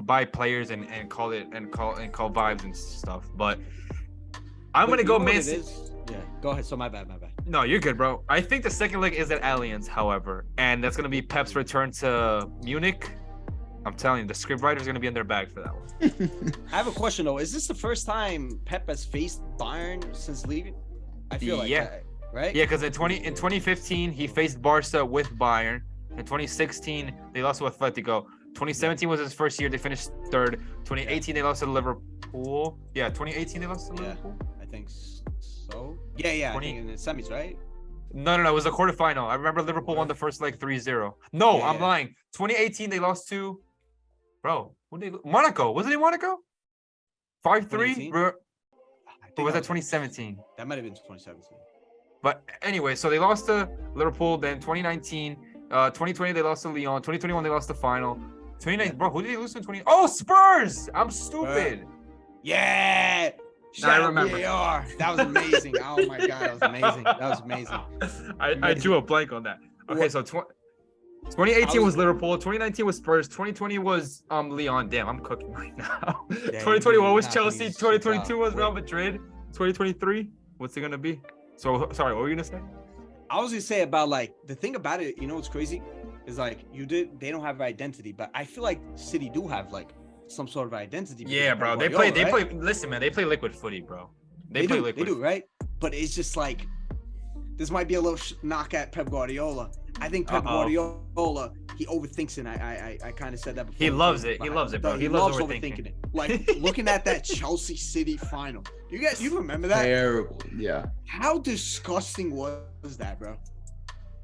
buy players and call vibes and stuff. But I'm gonna go Man City. Yeah, go ahead. So my bad. No, you're good, bro. I think the second leg is at Allianz, however, and that's gonna be Pep's return to Munich. I'm telling you, the scriptwriter's gonna be in their bag for that one. I have a question though. Is this the first time Pep has faced Bayern since leaving? I feel like that, right? Yeah, because in 2015 he faced Barca with Bayern. In 2016 they lost to Atletico. 2017 was his first year. They finished third. 2018 they lost to Liverpool. Yeah, 2018 they lost to Liverpool. I think so. Yeah. I think in the semis, right? No. It was a quarterfinal. I remember Liverpool won the first leg 3-0. No, I'm lying. 2018 they lost to, bro. Monaco. Was it in Monaco? 5-3. Or was that 2017? That might have been 2017. But anyway, so they lost to Liverpool. Then 2019, 2020 they lost to Lyon. 2021 they lost the final. 2019, bro. Who did they lose to in 20? Oh, Spurs. I'm stupid. Yeah. I remember. VAR. That was amazing. Oh my god, that was amazing. I drew a blank on that. Okay, so 2018 was Liverpool. 2019 was Spurs. 2020 was Lyon. Damn, I'm cooking right now. 2021 was Chelsea. 2022 was Real Madrid. 2023, what's it gonna be? So sorry, what were you gonna say? I was gonna say about like the thing about it. You know what's crazy is like they don't have identity, but I feel like City do have like some sort of identity. Yeah, bro. They play. Listen, man. They play liquid footy, bro. They play liquid. They do, right? But it's just like this might be a little knock at Pep Guardiola. I think Pep Guardiola, he overthinks it. I kind of said that before. He loves it. He loves it, bro. He loves overthinking it. Like looking at that Chelsea City final. You remember that? Terrible. Yeah. How disgusting was that, bro?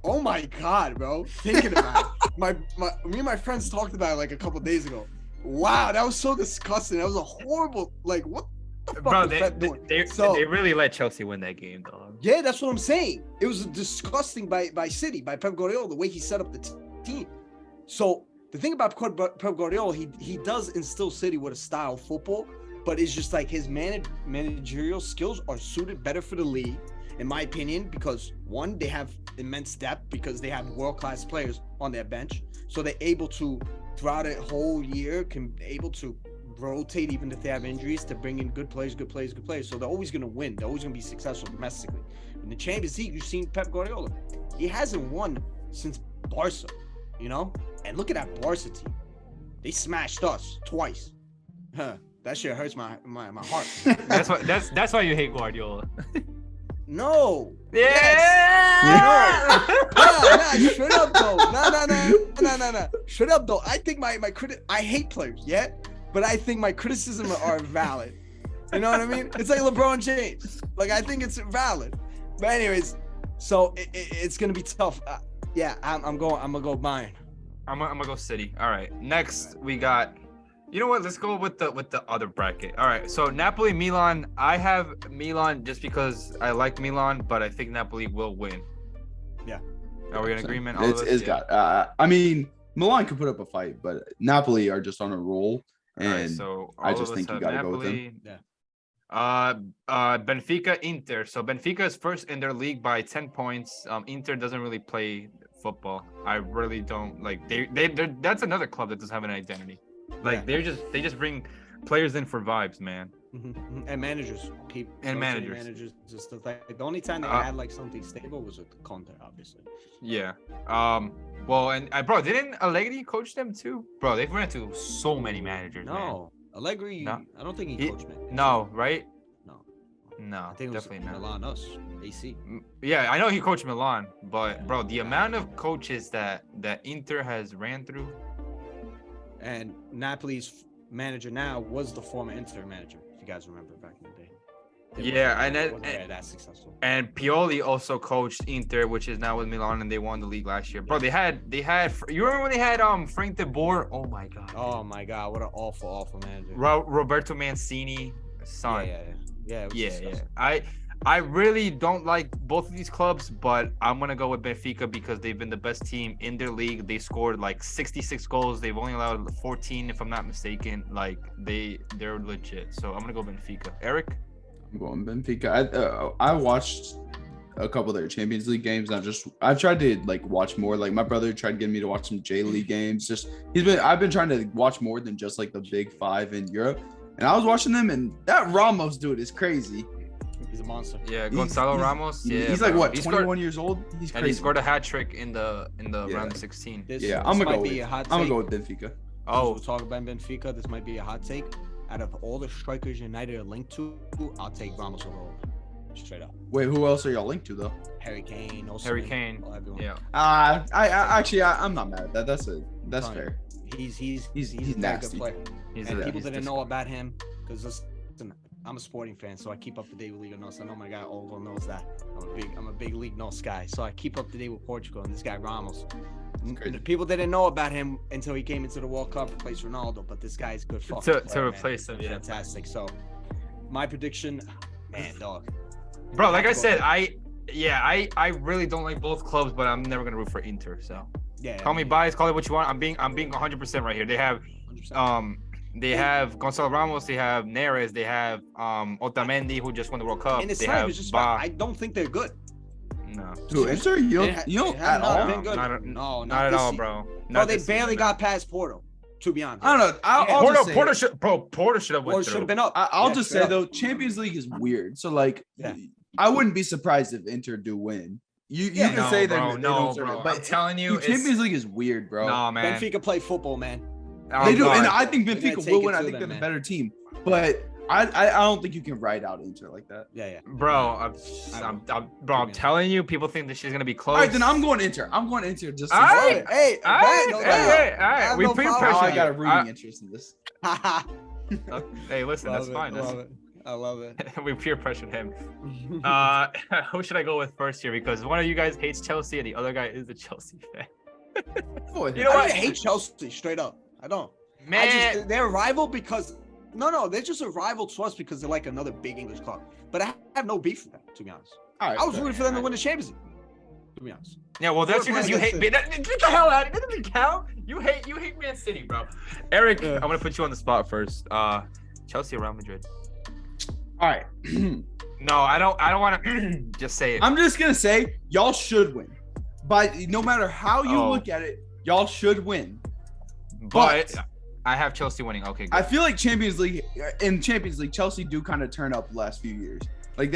Oh my god, bro. Thinking about it. Me and my friends talked about it like a couple days ago. Wow, that was so disgusting. That was a horrible, like, what the fuck bro, was Pep doing? They really let Chelsea win that game, dog. Yeah, that's what I'm saying. It was disgusting by City, by Pep Guardiola, the way he set up the team. So the thing about Pep Guardiola, he does instill City with a style of football, but it's just like his managerial skills are suited better for the league, in my opinion, because one, they have immense depth because they have world-class players on their bench. So they're able to, throughout a whole year, can be able to rotate even if they have injuries to bring in good players. So they're always going to win. They're always going to be successful domestically. In the Champions League, you've seen Pep Guardiola. He hasn't won since Barca, you know? And look at that Barca team. They smashed us twice. That shit hurts my heart. That's why you hate Guardiola. No. Yeah. Yes. No. Straight up though. No. Straight up though. I think my I hate players, yeah, but I think my criticisms are valid. You know what I mean? It's like LeBron James. Like I think it's valid. But anyways, so it's gonna be tough. I'm gonna go Bayern. I'm gonna go City. All right. Next we got. You know what? Let's go with the other bracket. All right. So Napoli, Milan. I have Milan just because I like Milan, but I think Napoli will win. Yeah. Are we in agreement? I mean, Milan could put up a fight, but Napoli are just on a roll, and so I just think you gotta go with them. Yeah. Benfica, Inter. So Benfica is first in their league by 10 points. Inter doesn't really play football. I really don't like. They're that's another club that doesn't have an identity. Like they just bring players in for vibes, man. Mm-hmm. And managers managers and stuff like the only time they had like something stable was with Conte, obviously. Yeah. Well, and bro, didn't Allegri coach them too? Bro, they've ran into so many managers. No, man. Allegri. No. I don't think he coached man. No, right? No, I think definitely not. Milan, AC. Yeah, I know he coached Milan, but bro, the amount of coaches that Inter has ran through. And Napoli's manager now was the former Inter manager, if you guys remember back in the day. Wasn't that successful. And Pioli also coached Inter, which is now with Milan, and they won the league last year. Bro, they had. You remember when they had Frank de Boer? Oh my god. Oh my god, what an awful manager. Roberto Mancini, son. Yeah. I really don't like both of these clubs, but I'm gonna go with Benfica because they've been the best team in their league. They scored like 66 goals. They've only allowed 14, if I'm not mistaken. Like they're legit. So I'm gonna go Benfica. Eric? I'm going Benfica. I watched a couple of their Champions League games. I've tried to like watch more. Like my brother tried to get me to watch some J League games. I've been trying to watch more than just like the big five in Europe. And I was watching them, and that Ramos dude is crazy. He's a monster. Yeah, Gonzalo Ramos. Yeah, he's like what, 21 years old? He's crazy. And he scored a hat trick in the round of 16. I'm gonna go with Benfica. Oh, we'll talk about Benfica. This might be a hot take. Out of all the strikers United are linked to, I'll take Ramos over all. Straight up. Wait, who else are y'all linked to though? Harry Kane. Harry Kane. Yeah. I'm not mad at that. That's fair. He's a nasty. good player. People didn't know about him because listen, I'm a sporting fan, so I keep up to date with Liga NOS. I know my guy Olgo knows that. I'm a big League NOS guy, so I keep up to date with Portugal and this guy Ramos. People didn't know about him until he came into the World Cup, replaced Ronaldo, but this guy's good fucking to replace him. Yeah, fantastic. So my prediction, man, dog. Bro, like I said, I really don't like both clubs, but I'm never gonna root for Inter. So call me biased, call it what you want. I'm being 100% right here. They have 100%. They have Gonzalo Ramos, they have Neres, they have Otamendi, who just won the World Cup. And it's they not have even just I don't think they're good. No. Dude, Inter, you don't at all. Not at all, bro. No, they barely got past Porto, to be honest. I don't know. Porto should have went through. Should have been up. I'll just say though, Champions League is weird. So like, I wouldn't be surprised if Inter do win. You can say that they don't deserve it, but I'm telling you, Champions League is weird, bro. No, man. Benfica play football, man. They do, and I think Benfica will win. I think they're the better team, but I don't think you can ride out Inter like that. Yeah. Bro, I'm telling you, people think this shit's gonna be close. All right, then I'm going Inter. Just all right. Hey, all right. We peer pressure. I got a rooting interest in this. Hey, listen, that's fine. I love it. We peer pressured him. Who should I go with first here? Because one of you guys hates Chelsea and the other guy is a Chelsea fan. You know what? I hate Chelsea straight up. I don't. Man, they're a rival because they're just a rival to us because they're like another big English club. But I have no beef with them, to be honest. All right, I was rooting for them to win the Champions League. To be honest. Yeah, well, that's because you hate. Get the hell out! It doesn't count. You hate Man City, bro. Eric, I'm gonna put you on the spot first. Chelsea or Real Madrid? All right. No, I don't want to just say it. I'm just gonna say y'all should win. But no matter how you look at it, y'all should win. But I have Chelsea winning. Okay, good. I feel like Champions League, Chelsea do kind of turn up the last few years. Like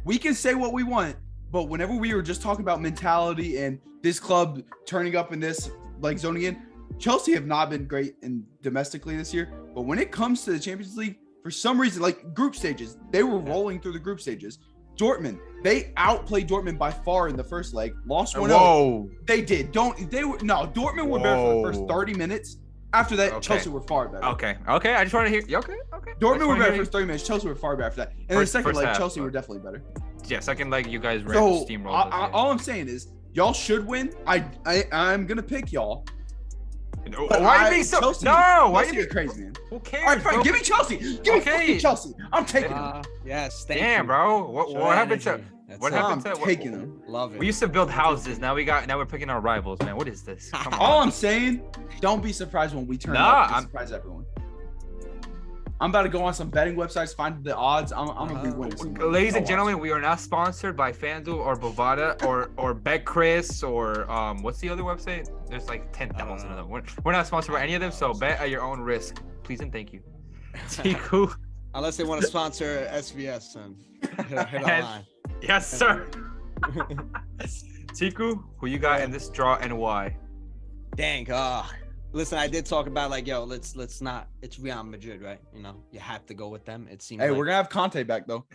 we can say what we want, but whenever we were just talking about mentality and this club turning up in this like zoning in, Chelsea have not been great in domestically this year. But when it comes to the Champions League, for some reason, like group stages, they were rolling through the group stages. Dortmund, they outplayed Dortmund by far in the first leg. Lost 1-0. Whoa. They did. Dortmund were better for the first 30 minutes. After that, Chelsea were far better. Okay. I just want to hear. Okay. Dortmund were better for 30 minutes. Chelsea were far better after that. And the second leg, Chelsea were definitely better. Yeah, second leg, you guys steamrolled. All I'm saying is, y'all should win. I'm gonna pick y'all. Why are you being so? Chelsea, no, why are you being crazy, man? Who cares? All right, fine. Give me Chelsea. Give me fucking Chelsea. I'm taking them. Yes, thank Damn, you. bro. What happened to? What happened to? I'm taking them. Love it. We used to build houses. Now we're picking our rivals, man. What is this? Come on. All I'm saying, don't be surprised when we turn up. I'm surprised everyone. I'm about to go on some betting websites, find the odds. I'm gonna be winning. Ladies and gentlemen, we are not sponsored by FanDuel or Bovada or BetChris or what's the other website? There's like 10,000 of them. We're not sponsored by any of them, so bet at your own risk, please and thank you. Tiku. Unless they want to sponsor SVS and hit online. Yes, sir. Tiku, who you got in this draw and why? Dang. Listen, I did talk about like, let's not. It's Real Madrid, right? You know, you have to go with them. It seems. Hey, we're gonna have Conte back though.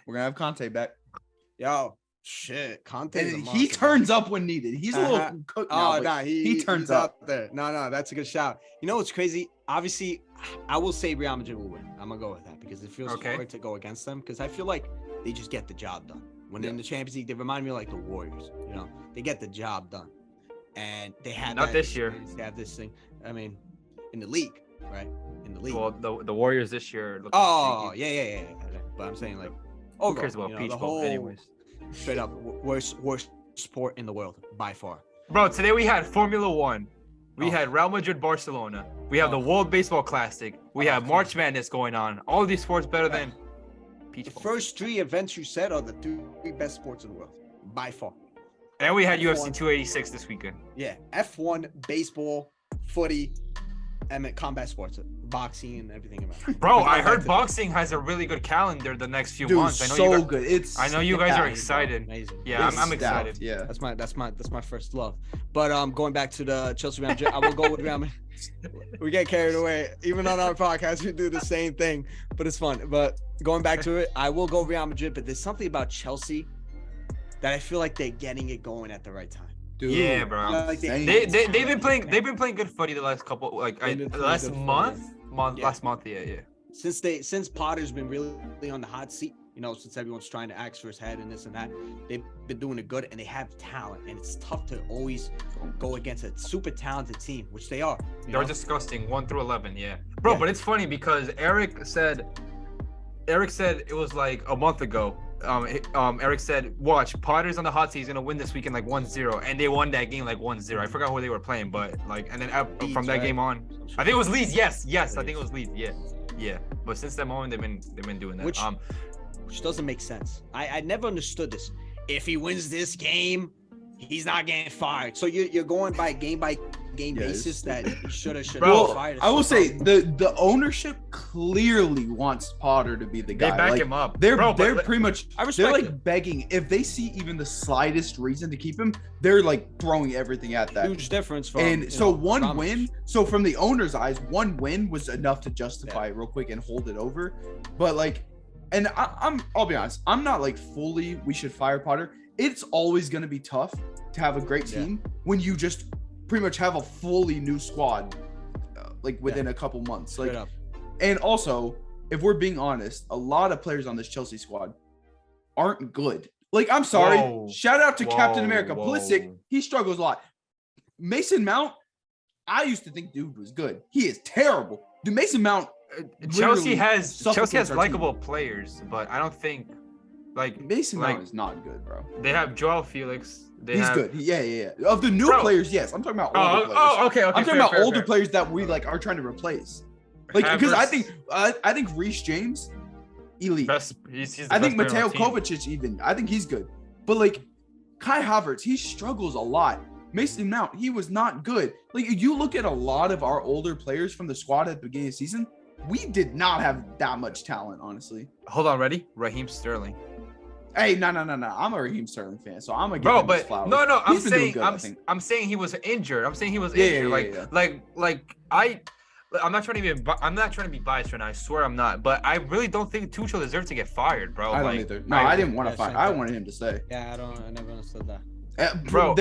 Yo, Shit, Conte. And he turns up when needed. He's a little cooked now. He turns up there. No, that's a good shout. You know what's crazy? Obviously, I will say Real Madrid will win. I'm gonna go with that because it feels hard to go against them because I feel like they just get the job done. When in the Champions League, they remind me of like the Warriors. You know, they get the job done, and they had not this year. They have this thing. I mean, in the league, right? In the league. Well, the Warriors this year. Yeah. But I'm saying like, who cares about Peach Bowl, anyways? Straight up, worst sport in the world by far. Bro, today we had Formula One. We had Real Madrid, Barcelona. We have the World Baseball Classic. We have March Madness going on. All of these sports better than Peach Bowl. The first 3 events you said are the 3 best sports in the world by far. And we had UFC 286 this weekend. Yeah, F1, baseball, footy, and combat sports, boxing and everything about it. Bro, I heard boxing has a really good calendar the next few months. I know good. I know you guys are excited. Amazing. Yeah, I'm excited. Yeah, that's my first love. But going back to the Chelsea Real Madrid, I will go with Real Madrid. We get carried away. Even on our podcast, we do the same thing, but it's fun. But going back to it, I will go Real Madrid. But there's something about Chelsea that I feel like they're getting it going at the right time. Dude, yeah, bro. Like they've been playing good footy the last couple last month. Yeah. Since Potter's been really on the hot seat, you know, since everyone's trying to axe for his head and this and that, they've been doing it good and they have talent, and it's tough to always go against a super talented team, which they are. They're disgusting, 1 through 11. Yeah, bro. Yeah. But it's funny because Eric said it was like a month ago. Eric said, watch, Potter's on the hot seat. He's gonna win this weekend like 1-0, and they won that game like 1-0. I forgot who they were playing, but like, and then from that game on, I think it was Leeds. Yes, I think it was Leeds. Yeah. But since that moment, they've been doing that. Which doesn't make sense. I never understood this. If he wins this game, he's not getting fired. So you're going by game basis that he should have fired. I will say the ownership clearly wants Potter to be the guy. They back him up. They're pretty much. They're like begging. If they see even the slightest reason to keep him, they're like throwing everything at that. Huge difference. One win. So from the owner's eyes, one win was enough to justify it real quick and hold it over. But like, and I'll be honest. I'm not like fully. We should fire Potter. It's always going to be tough to have a great team when you just pretty much have a fully new squad like within a couple months. Like, and also, if we're being honest, a lot of players on this Chelsea squad aren't good. Like, I'm sorry. Shout out to Captain America. Pulisic, he struggles a lot. Mason Mount, I used to think dude was good. He is terrible. Dude, Mason Mount. Chelsea has likable players, but I don't think like Mason Mount is not good, bro. They have Joao Felix. He's good. Yeah. Of the new players, yes. I'm talking about older players. Okay. I'm talking about older players that we like are trying to replace. Like, because I think Reece James, elite. I think Mateo Kovacic even. I think he's good. But like Kai Havertz, he struggles a lot. Mason Mount, he was not good. Like, you look at a lot of our older players from the squad at the beginning of the season, we did not have that much talent, honestly. Hold on, ready? Raheem Sterling. Hey, no. I'm a Raheem Sterling fan, so I'm gonna give him his flowers. No. I'm saying he was injured. I'm saying he was injured. I'm not trying to be biased right now. I swear I'm not. But I really don't think Tuchel deserves to get fired, bro. I don't either. No, I didn't want to fire. I wanted him to stay. Yeah, I never understood that. Bro,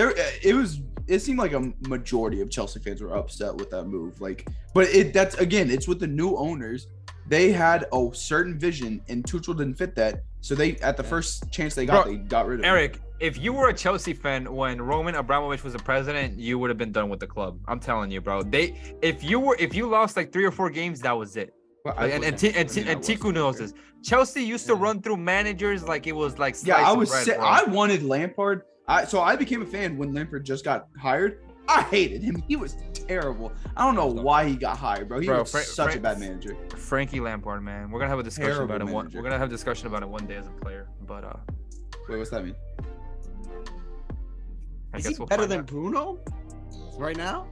it seemed like a majority of Chelsea fans were upset with that move. Like, but it's with the new owners. They had a certain vision, and Tuchel didn't fit that. So they, at the first chance they got, they got rid of him. Eric, if you were a Chelsea fan when Roman Abramovich was the president, you would have been done with the club. I'm telling you, bro. If you lost like 3 or 4 games, that was it. Well, and Tiku knows this. Chelsea used to run through managers like it was like I wanted Lampard. So I became a fan when Lampard just got hired. I hated him. He was terrible. I don't know why he got hired, bro. He was such a bad manager. Frankie Lampard, man. We're gonna have a discussion about it. We're gonna have a discussion about it one day as a player. But wait, what's that mean? Is he better than Bruno right now?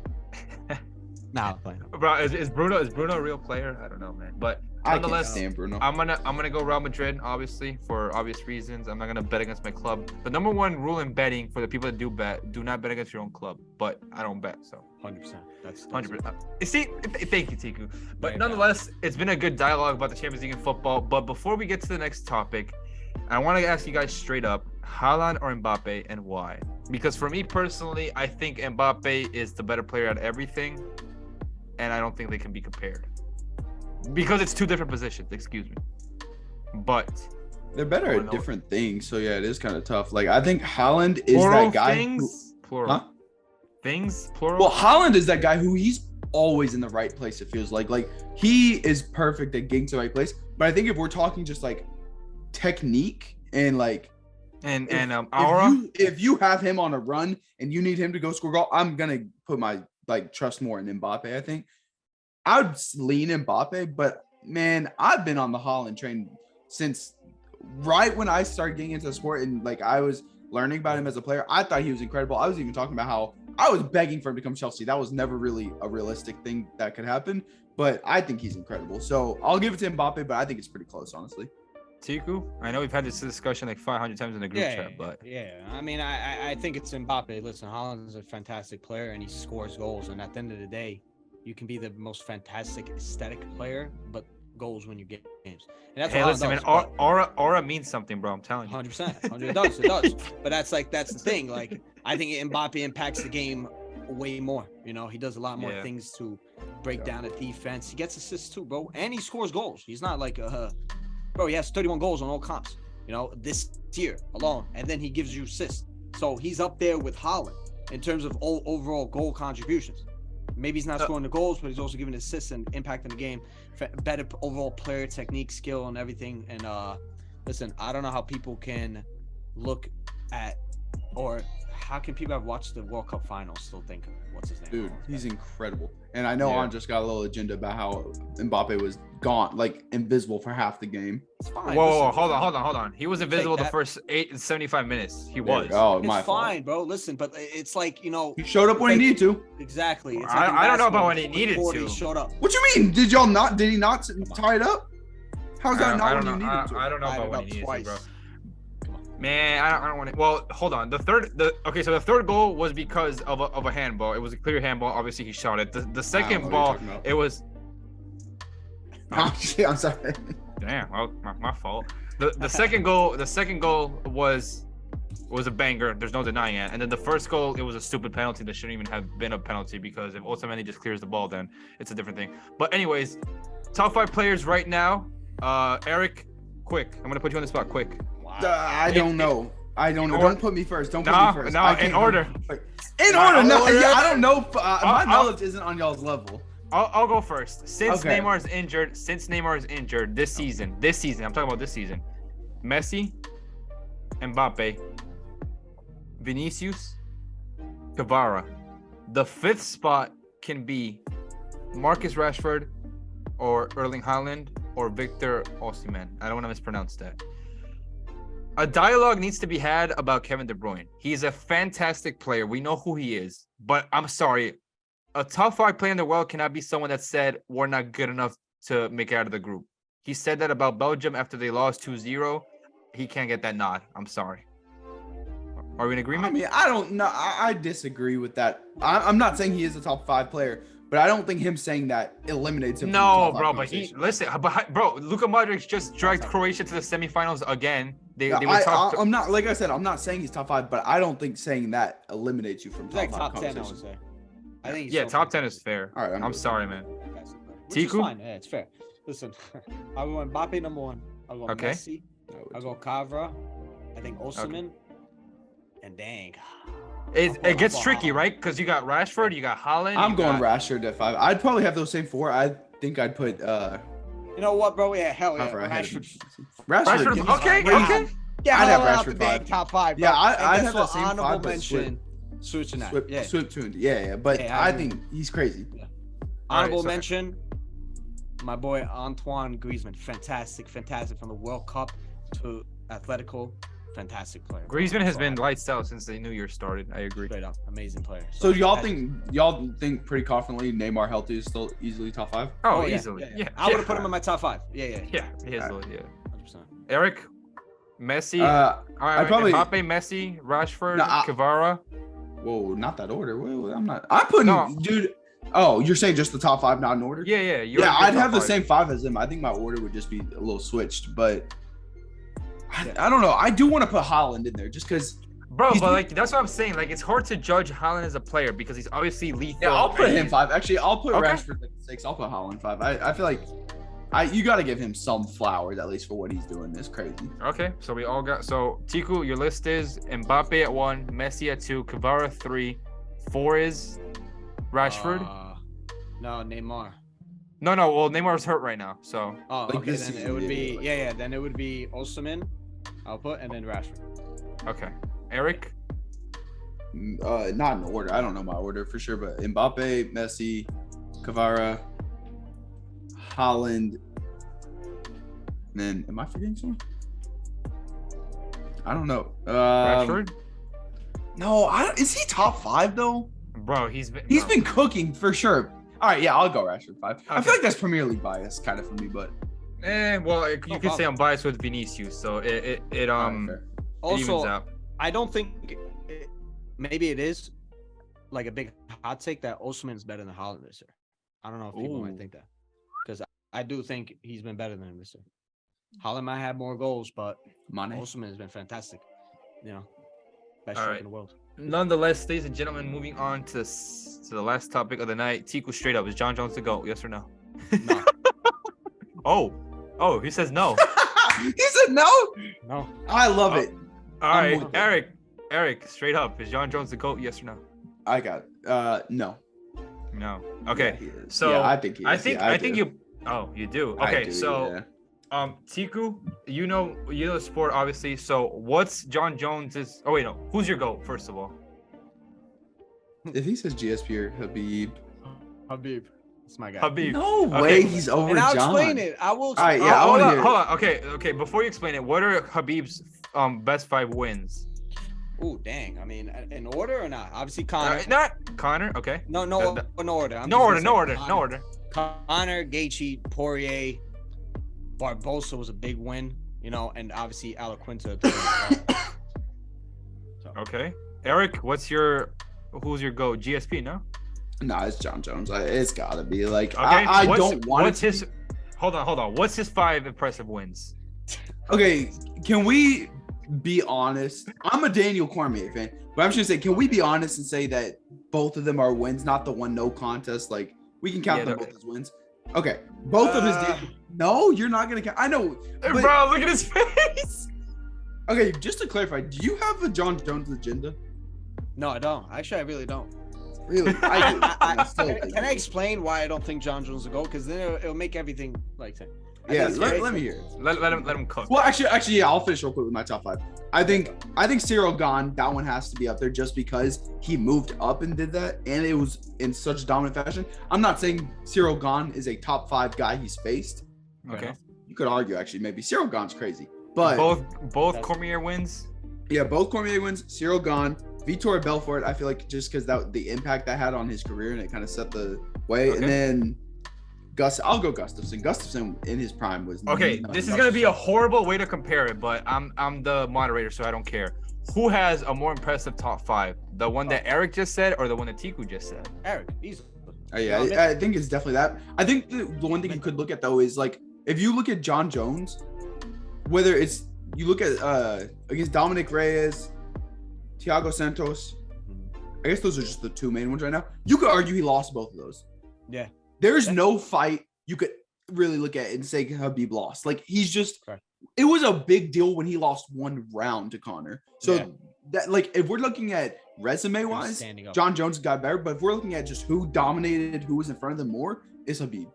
Nah, fine. Bro, is Bruno a real player? I don't know, man. But nonetheless, Bruno. I'm gonna go Real Madrid, obviously, for obvious reasons. I'm not gonna bet against my club. The number one rule in betting for the people that do bet: do not bet against your own club. But I don't bet, so 100%. That's 100%. See, thank you, Tiku. But nonetheless, it's been a good dialogue about the Champions League in football. But before we get to the next topic, I want to ask you guys straight up, Haaland or Mbappe, and why? Because for me personally, I think Mbappe is the better player at everything, and I don't think they can be compared. Because it's two different positions, excuse me. But they're better at different things, so yeah, it is kind of tough. Like I think Haaland is that guy. Things, plural. Huh? Things, plural. Well, Haaland is that guy who he's always in the right place. It feels like he is perfect at getting to the right place. But I think if we're talking just like technique and like aura, if you have him on a run and you need him to go score a goal, I'm gonna put my trust more in Mbappe. I think I would lean Mbappe, but man, I've been on the Haaland train since right when I started getting into the sport and like I was learning about him as a player. I thought he was incredible. I was even talking about how I was begging for him to come to Chelsea. That was never really a realistic thing that could happen, but I think he's incredible. So I'll give it to Mbappe, but I think it's pretty close, honestly. Tiku, I know we've had this discussion like 500 times in the group chat, but I mean, I think it's Mbappe. Listen, Haaland is a fantastic player and he scores goals. And at the end of the day, you can be the most fantastic aesthetic player, but goals when you get games. And that's what listen, does, man, aura means something, bro. I'm telling you. 100%. It does. But that's the thing. Like, I think Mbappe impacts the game way more. You know, he does a lot more things to break down the defense. He gets assists too, bro. And he scores goals. He's not like bro, he has 31 goals on all comps, you know, this year alone. And then he gives you assists. So he's up there with Haaland in terms of overall goal contributions. Maybe he's not scoring the goals, but he's also giving assists and impacting the game. Better overall player technique, skill, and everything. And listen, I don't know how people can look at, or how can people have watched the World Cup finals still think, what's his name? Dude, he's incredible. And I know On just got a little agenda about how Mbappe was gone, like invisible for half the game. It's fine. Whoa, hold on. He was invisible the first 75 minutes. He was. Oh, it's fine, bro. Listen, but it's like, you know, he showed up when he needed to. Exactly. It's like I don't know about when he needed to. He showed up. What you mean? Did he not tie it up? How's that not when he needed to? I don't know about when he needed to, bro. Man, I don't want to. Well, hold on. The third goal was because of a handball. It was a clear handball. Obviously, he shot it. The second ball, it was. Oh shit! I'm sorry. Damn, well, my fault. The second goal was a banger. There's no denying it. And then the first goal, it was a stupid penalty that shouldn't even have been a penalty, because if Otamendi just clears the ball, then it's a different thing. But anyways, top 5 players right now. Eric, quick. I'm gonna put you on the spot. Quick. I don't know. Don't put me first. Don't put me first. No, in order. In order. No, yeah, I don't know. My knowledge isn't on y'all's level. I'll go first. Since Neymar is injured this season, I'm talking about this season. Messi, Mbappe, Vinicius, Kvara. The 5th spot can be Marcus Rashford or Erling Haaland or Victor Osimhen. I don't want to mispronounce that. A dialogue needs to be had about Kevin De Bruyne. He's a fantastic player. We know who he is. But I'm sorry. A top 5 player in the world cannot be someone that said we're not good enough to make it out of the group. He said that about Belgium after they lost 2-0. He can't get that nod. I'm sorry. Are we in agreement? I mean, I don't know. I disagree with that. I'm not saying he is a top 5 player, but I don't think him saying that eliminates him. No, bro, but Luka Modric just dragged Croatia to the semifinals again. I'm not, like I said, I'm not saying he's top 5, but I don't think saying that eliminates you from top 5 10, I would say. I think top 10 is fair. All right, I'm sorry, man. Which is fine. Yeah, it's fair. Listen, I'll go Mbappe number 1. I'll go Messi. I'll go Kvara. I think Osimhen. And dang. It gets tricky, right? Because you got Rashford, you got Haaland. I'm going Rashford at 5. I'd probably have those same 4. I think I'd put you know what, bro? Yeah, hell yeah. Rashford. Okay. Yeah, I'd have Rashford 5. Top 5. Bro. Yeah, I'd have the same honorable 5. mention. Switching that. Yeah. But I think he's crazy. Yeah. Honorable mention. My boy Antoine Griezmann. Fantastic from the World Cup to Atletico. Fantastic player. Griezmann has been lights out since the new year started. I agree. Straight up, amazing player. So y'all think pretty confidently Neymar healthy is still easily top 5? Oh, easily. Yeah. I would have put him in my top 5. Yeah. Yeah, he is. 100%. Eric, Messi. I probably Mbappe, Messi, Rashford, Kvara. Whoa, not that order. Wait, I'm not. I'm putting dude. Oh, you're saying just the top 5, not in order? Yeah. I'd have the same 5 as him. I think my order would just be a little switched, but I don't know. I do want to put Haaland in there just because. Bro, but like that's what I'm saying. Like it's hard to judge Haaland as a player because he's obviously lethal. Yeah, I'll put him 5. Actually, I'll put Okay. Rashford at 6. I'll put Haaland 5. I feel like you got to give him some flowers at least for what he's doing. It's crazy. Okay, so we all got Tiku. Your list is Mbappe at 1, Messi at 2, Kvara 3, 4 is Rashford. No, Neymar. No. Well, Neymar's hurt right now, so Oh, Like okay. this Then season, it would be yeah. Then it would be Osimhen. I'll put and then Rashford. okay. Eric. Not in order. I don't know my order for sure, but Mbappe, Messi, Kvara, Haaland, and then am I forgetting someone? I don't know. Rashford. No, is he top 5 though? Bro, he's Been cooking for sure. All right, yeah, I'll go Rashford 5. I Okay. feel like that's Premier League bias kind of for me, but Well, you could say I'm biased with Vinicius, so it fair. evens Also, out. I don't think maybe it is like a big hot take that Osimhen's better than Haaland this year. I don't know if people Ooh. might think that because I do think he's been better than him this year. Haaland might have more goals, but Mane. Osimhen has been fantastic. You know, best All striker right. in the world. Nonetheless, ladies and gentlemen, moving on to the last topic of the night. Tiku, straight up, is John Jones the GOAT? Yes or no? No, Oh, he says no. He said no. no. I love Oh. it. All I'm right, with it. Eric, straight up, is John Jones the GOAT? Yes or no? I got no. No. Okay. Yeah, he is. So yeah, I think he is. I think Yeah, I think do. you. Oh, you do. I Okay. do, So yeah. Tiku, you know the sport obviously. So what's John Jones's? Oh wait, no. Who's your GOAT first of all? If he says GSP or Khabib, Habib, it's my guy. Khabib. no Okay. way he's over And I'll John. explain it. I will. All right, yeah, I hold wanna on, hear it. hold on. Okay. Before you explain it, what are Khabib's best 5 wins? Oh, dang. I mean, in order or not? Obviously, Connor. Not Connor. Okay. No Uh, order. I'm No just order. gonna No say order. No order. Connor, Gaethje, Poirier, Barbosa was a big win, you know, and obviously Alaquinta. Okay. Eric, who's your GOAT? GSP? No. Nah, it's John Jones. It's gotta be like Okay. I what's, don't want What's it. his? Hold on. What's his 5 impressive wins? Okay, can we be honest? I'm a Daniel Cormier fan, but I'm just gonna say, can we be honest and say that both of them are wins, not the one no contest? Like we can count Yeah, them they're- both as wins. Okay, both of his. No, you're not gonna count. I know. But, Bro, look at his face. okay, just to clarify, do you have a John Jones agenda? No, I don't. Actually, I really don't. Really? I do. I still Can think I explain why I don't think John Jones will go? Because then it'll make everything like that. I Yeah, think it's great. let me hear it. Let him cook. Well, actually, yeah, I'll finish real quick with my top 5. I think Cyril Gahn, that one has to be up there just because he moved up and did that, and it was in such dominant fashion. I'm not saying Cyril Gahn is a top 5 guy he's faced. Okay. You could argue actually maybe Cyril Gahn's crazy, but Both Cormier wins. yeah, both Cormier wins. Cyril Gahn, Vitor Belfort. I feel like just because the impact that had on his career and it kind of set the way, Okay. and then I'll go Gustafsson. Gustafsson in his prime was Okay, this is gonna be a horrible way to compare it, but I'm the moderator, so I don't care. Who has a more impressive top 5? The one that Eric just said, or the one that Tiku just said? Eric, easily. Oh, yeah, I think it's definitely that. I think the one thing you could look at though is like if you look at John Jones, whether it's you look at against Dominic Reyes, Thiago Santos, I guess those are just the 2 main ones right now. You could argue he lost both of those. Yeah. There's no fight you could really look at and say Khabib lost. Like he's just Correct. It was a big deal when he lost 1 round to Connor. So Yeah. that like if we're looking at resume wise, Standing up. John Jones got better, but if we're looking at just who dominated, who was in front of them more, it's Khabib.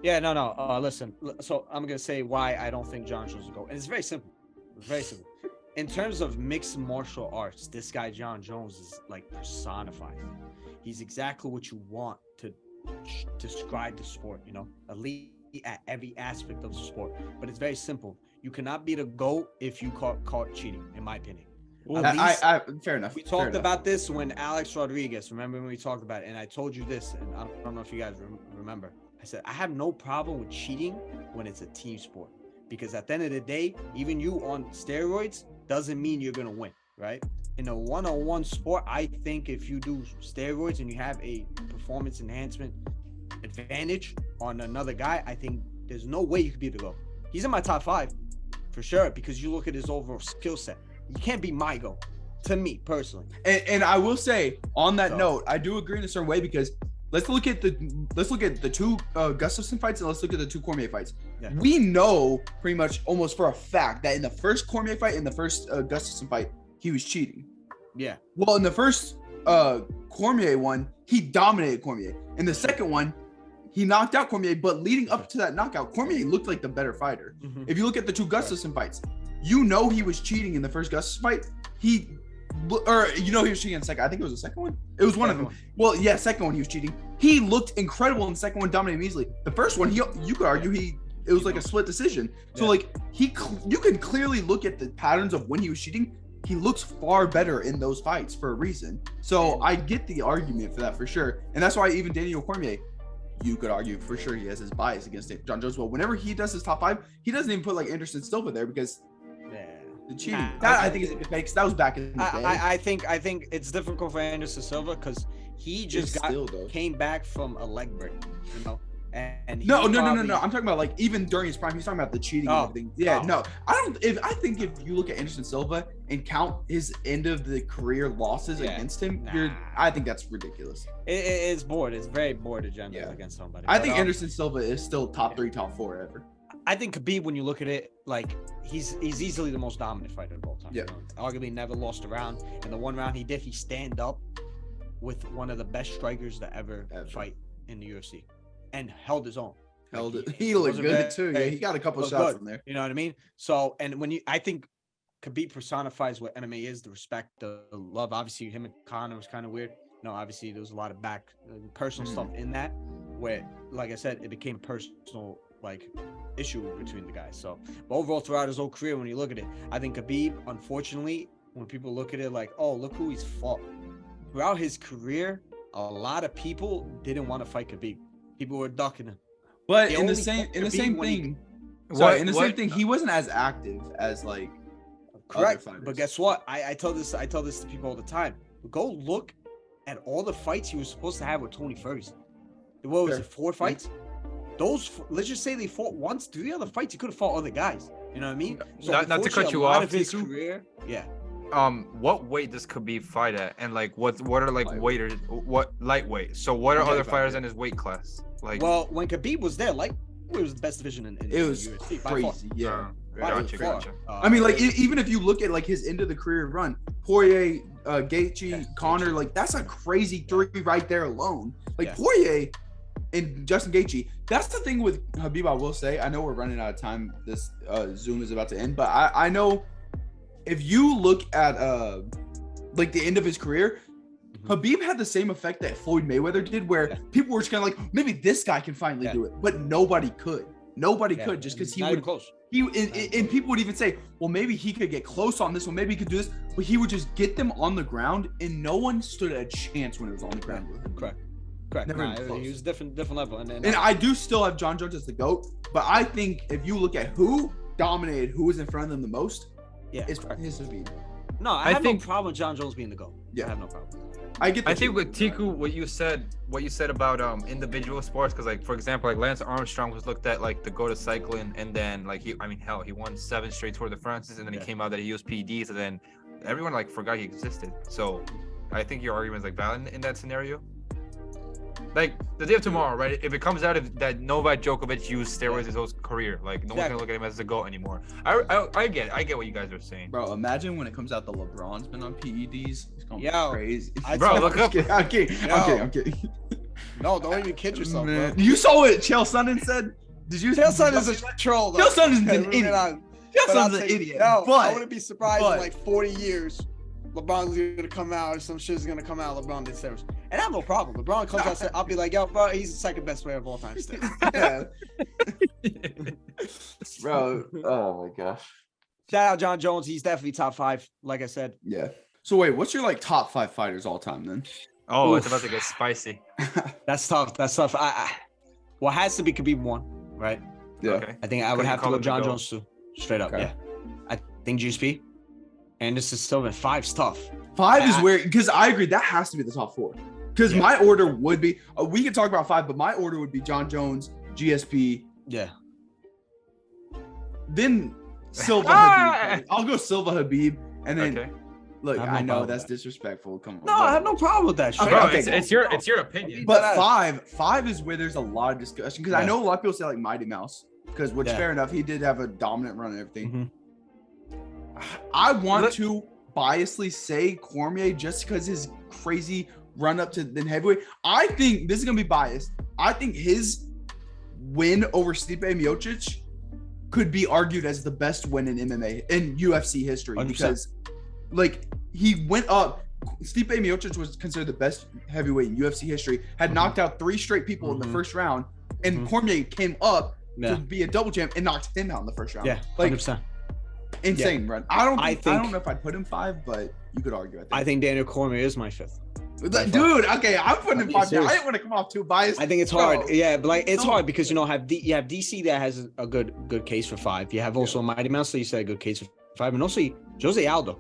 Yeah, no. Listen, so I'm gonna say why I don't think John Jones will go, and it's very simple. Very simple. In terms of mixed martial arts, this guy John Jones is like personified. He's exactly what you want to describe the sport. You know, elite at every aspect of the sport. But it's very simple. You cannot be the GOAT if you caught cheating, in my opinion. At least- I fair enough. We fair talked enough. about this when Alex Rodriguez, remember when we talked about it, and I told you this, and I don't know if you guys remember. I said, I have no problem with cheating when it's a team sport, because at the end of the day, even you on steroids doesn't mean you're going to win, right? In a one-on-one sport, I think if you do steroids and you have a performance enhancement advantage on another guy, I think there's no way you could be the GOAT. He's in my top 5 for sure, because you look at his overall skill set. You can't be my GOAT, to me personally. And I will say on that note, I do agree in a certain way because let's look at the two Gustafsson fights and let's look at the two Cormier fights. Yeah. We know pretty much almost for a fact that in the first Cormier fight and the first Gustafsson fight, he was cheating. Yeah. Well, in the first Cormier one, he dominated Cormier. In the second one, he knocked out Cormier, but leading up to that knockout, Cormier looked like the better fighter. Mm-hmm. If you look at the two Gustafsson fights, you know he was cheating in the first Gustafsson fight. He was cheating in the second. I think it was the second one. It was one of them. Well, yeah, second one he was cheating. He looked incredible in the second one, dominated easily. The first one, you could argue it was like a split decision. So like you can clearly look at the patterns of when he was cheating. He looks far better in those fights for a reason. So I get the argument for that for sure. And that's why even Daniel Cormier, you could argue for sure he has his bias against John Jones. Well, whenever he does his top 5, he doesn't even put like Anderson Silva there because the cheating. That I think is because that was back in the day. I think it's difficult for Anderson Silva because he just came back from a leg break, you know. And no. I'm talking about like even during his prime, he's talking about the cheating and everything. Yeah, no, I think if you look at Anderson Silva and count his end of the career losses against him, I think that's ridiculous. It's bored. It's very bored agenda against somebody. I think Anderson Silva is still top 3, top 4 ever. I think Khabib, when you look at it, like he's easily the most dominant fighter of all time. Yeah, you know? Arguably never lost a round. And the one round he did, he stand up with one of the best strikers to ever fight in the UFC. And held his own. He looked good too. Yeah, he got a couple shots in there. You know what I mean? So, and I think Khabib personifies what MMA is: the respect, the love. Obviously, him and Conor was kind of weird. You know, obviously there was a lot of personal stuff in that, where, like I said, it became personal like issue between the guys. So, but overall, throughout his whole career, when you look at it, I think Khabib, unfortunately, when people look at it like, oh, look who he's fought. Throughout his career, a lot of people didn't want to fight Khabib. People were ducking him. But in the same thing, he wasn't as active as like correct. But guess what? I tell this to people all the time. Go look at all the fights he was supposed to have with Tony Ferguson. What was it? 4 fights? Those, let's just say they fought once. 3 other fights, he could have fought other guys. You know what I mean? So not to cut you off. Of his career, what weight does Khabib fight at, and like what are like lightweight. What lightweight? So what are other fighters in his weight class? Like, well, when Khabib was there, lightweight was the best division in it was UFC, crazy. Gotcha. I mean, like even if you look at like his end of the career run, Poirier, Gaethje, Conor, like that's a crazy 3 right there alone. Like Poirier and Justin Gaethje. That's the thing with Khabib. I will say, I know we're running out of time. This Zoom is about to end, but I know. If you look at like the end of his career, Khabib had the same effect that Floyd Mayweather did, where people were just kind of like, maybe this guy can finally do it, but nobody could. Nobody could just because he would. Close. And people would even say, well, maybe he could get close on this one, maybe he could do this, but he would just get them on the ground, and no one stood a chance when it was on the ground with him. Correct. He was different level, and I do still have John Jones as the GOAT, but I think if you look at who dominated, who was in front of them the most. It's his Khabib. No, I have no problem with John Jones being the GOAT. Yeah, I have no problem. I think with Tiku, what you said about individual sports, because like for example, like Lance Armstrong was looked at like the GOAT of cycling, and then like he won 7 straight Tour de France, and then he came out that he used PEDs, and then everyone like forgot he existed. So I think your argument is like valid in that scenario. Like the day of tomorrow, right? If it comes out that Novak Djokovic used steroids his whole career, like no one's gonna look at him as the GOAT anymore. I get what you guys are saying. Bro, imagine when it comes out that LeBron's been on PEDs. It's gonna be crazy. Bro, look up. I'm kidding. No, don't even kid yourself, bro. You saw what Chael Sonnen said? Did you? Chael Sonnen is a troll. Chael Sonnen's an idiot. Chael Sonnen's an idiot. No, I wouldn't be surprised in like 40 years. LeBron's gonna come out, or some shit's gonna come out. LeBron did steroids, and I have no problem. LeBron comes out, I'll be like, yo, bro, he's the second best player of all time still. Bro, oh my gosh. Shout out John Jones. He's definitely top 5, like I said. Yeah. So wait, what's your like top 5 fighters all time then? Oh, it's about to get spicy. That's tough. Well, it has to be Khabib 1, right? Yeah. Okay. I think I would have to go John Jones 2, straight up. Okay. Yeah. I think GSP. And this is still 5's tough. 5 is where, because I agree, that has to be the top 4. Because my order would be, we can talk about 5, but my order would be John Jones, GSP. Yeah. Then Silva Habib. I'll go Silva Habib, and then Okay. look. I have no I know problem that's with that. disrespectful. Come on. No, I have no problem with that. Straight Bro, up. it's your opinion. But five is where there's a lot of discussion because I Yeah. know a lot of people say like Mighty Mouse because which Yeah. fair enough. He did have a dominant run and everything. Mhm. I want Look- to biasly say Cormier just because his crazy run up to the heavyweight. I think this is gonna be biased. I think his win over Stipe Miocic could be argued as the best win in MMA in UFC history 100%. because like he went up. Stipe Miocic was considered the best heavyweight in UFC history, had knocked out 3 straight people in the first round, and Cormier came up to be a double champ and knocked him out in the first round. Yeah, like 100%. insane run. I don't think- know if I'd put him 5, but you could argue. I think Daniel Cormier is my 5th. Dude, okay, I'm putting him I'm 5 now. I serious. didn't want to come off too biased. I think it's Bro, hard. Yeah, but like it's no. hard because you know you have DC that has a good case for 5. You have also Mighty Mouse, so you said a good case for 5, and also Jose Aldo,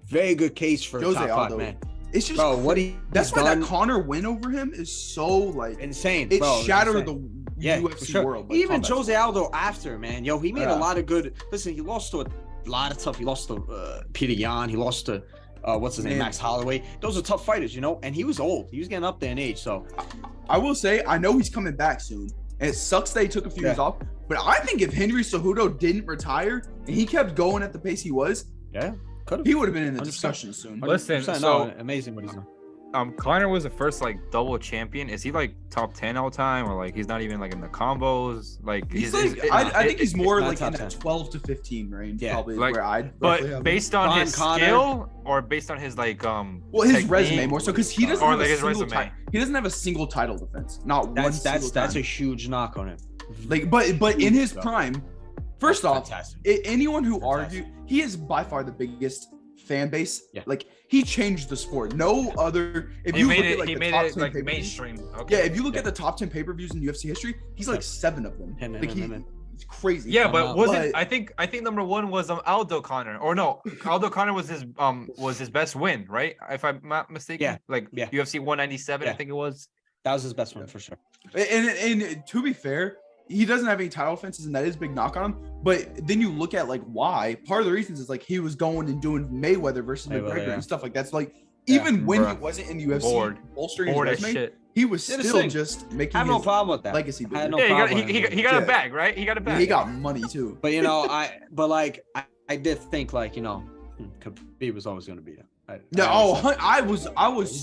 very good case for Jose top Aldo. 5 man. It's just Bro, what he that's he's why done, that Connor win over him is so like insane. it bro, shattered insane. the Yeah, for UFC sure. world. like, Even combat Jose sport. Aldo after, man, yo, he made a Yeah. lot of good. Listen, he lost to a lot of tough. He lost to Peter Yan. He lost to what's his name, Man. Max Holloway. Those are tough fighters, you know. And he was old. He was getting up there in age. So I will say I know he's coming back soon, and it sucks that he took a few Yeah. years off. But I think if Henry Cejudo didn't retire and he kept going at the pace he was, yeah, could have. he would have been in the 100%. discussion soon. Listen, no, so amazing what he's done. Connor was the first like double champion. Is he like top 10 all time, or like he's not even like in the combos? Like He's is- like, is- I think he's more not like in top that 10. 12 to 15 range, Yeah. probably Like, where I'd roughly have but him. based on Ron his Connor. skill or based on his like well, his technique? resume more so because he doesn't Or have like a his single resume. he doesn't have a single title defense, not one That's single that's time. a huge knock on him. Like, but in his Bro. prime, first That's off, fantastic. anyone who Fantastic. argued, he is by far the biggest fan base. Yeah. Like he changed the sport. No other. If He you made look it. at like He the made top it 10 like pay-per-views- mainstream. Okay. Yeah, if you look Yeah. at the top 10 pay-per-views in UFC history, he's like 7 of them. Him, Like him. it's crazy. Yeah, but wasn't but- I think number 1 was Aldo Connor, or no? Aldo Connor was his best win, right? If I'm not mistaken. Yeah, Like yeah. UFC 197, I Yeah. think it was. That was his best one for sure. And to be fair, he doesn't have any title offenses, and that is a big knock on him. But then you look at like why. Part of the reasons is like he was going and doing Mayweather versus Mayweather, McGregor yeah. and stuff like that. So like Yeah, even when he bruh. wasn't in the UFC, Bored. bolstering Bored his as resume, shit. he was Yeah, this still thing. just I making have no his problem with that. legacy I had bigger. no Yeah, problem. he got a Yeah. bag, right? He got a bag. He got money too. But you know, I did think like Khabib was always going to beat him. I was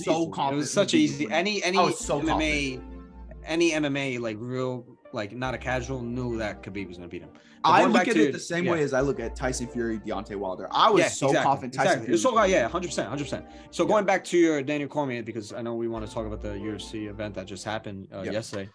so It confident. was such he easy. would. Any I was so MMA like real like not a casual knew that Khabib was going to beat him. But I going look back at to it your- the same yeah. way as I look at Tyson Fury, Deontay Wilder. I was so confident Tyson Fury. It's so yeah, 100%. So going back to your Daniel Cormier, because I know we want to talk about the UFC event that just happened yesterday.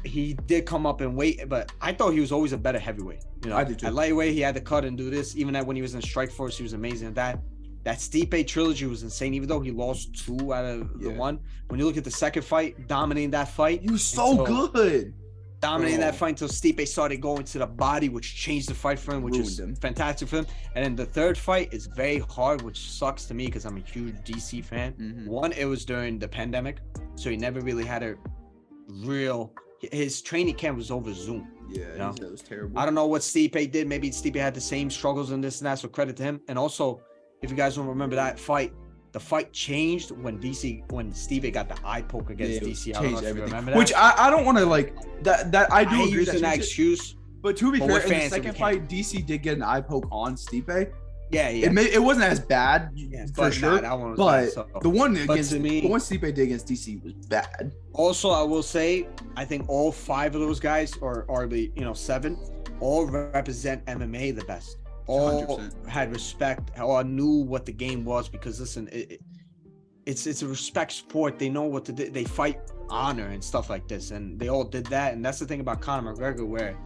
He did come up in weight, but I thought he was always a better heavyweight. You know, I did too. At lightweight, he had to cut and do this. Even when he was in Strikeforce, he was amazing at that. That Stipe trilogy was insane, even though he lost 2 out of the 1. When you look at the second fight, dominating that fight. He was so good. Dominating Bro. that fight until Stipe started going to the body, which changed the fight for him, which is Ruined him. fantastic for him. And then the third fight is very hard, which sucks to me because I'm a huge DC fan. Mhm. One, it was during the pandemic, so he never really had a real. His training camp was over Zoom. Yeah, know? that was terrible. I don't know what Stipe did. Maybe Stipe had the same struggles and this and that, so credit to him. And also, if you guys don't remember that fight, the fight changed when Stipe got the eye poke against DC. I don't know if you remember that. Which I don't want to like that. I do I agree using that changed it. excuse. But to be But fair, we're in the fans, so we second can't. fight, DC did get an eye poke on Stipe. Yeah. It wasn't as bad for but sure. that one was but bad, so. the one But against to me- the one Stipe did against DC was bad. Also, I will say, I think all 5 of those guys, or the 7, all represent MMA the best. All 100%. had respect, or knew what the game was. Because listen, it's a respect sport. They know what to do. They fight honor and stuff like this, and they all did that. And that's the thing about Conor McGregor, where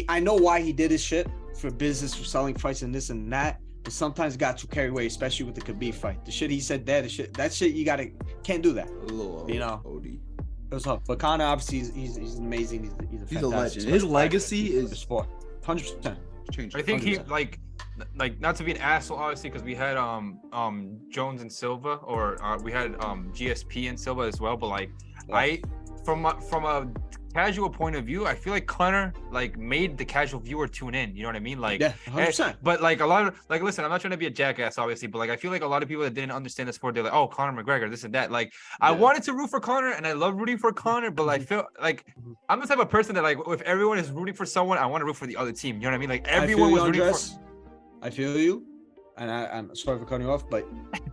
I know why he did his shit for business, for selling fights and this and that. But sometimes got too carried away, especially with the Khabib fight. The shit he said there, that shit you can't do that. A little You know. OD. It was tough. But Conor, obviously, he's amazing. He's a He's a fantastic legend. sport. His legacy The is sport. 100%. changed. I think he 100%. like not to be an asshole, obviously, because we had Jones and Silva, or we had GSP and Silva as well. But like from a casual point of view, I feel like Conor like made the casual viewer tune in. You know what I mean? Like, Yeah, 100%. But like a lot of like, listen, I'm not trying to be a jackass, obviously, but like I feel like a lot of people that didn't understand the sport, they're like, oh, Conor McGregor, this and that. Like, I wanted to root for Conor, and I love rooting for Conor, but I feel like I'm the type of person that like, if everyone is rooting for someone, I want to root for the other team. You know what I mean? Like everyone was rooting for. I feel you, and I'm sorry for cutting you off, but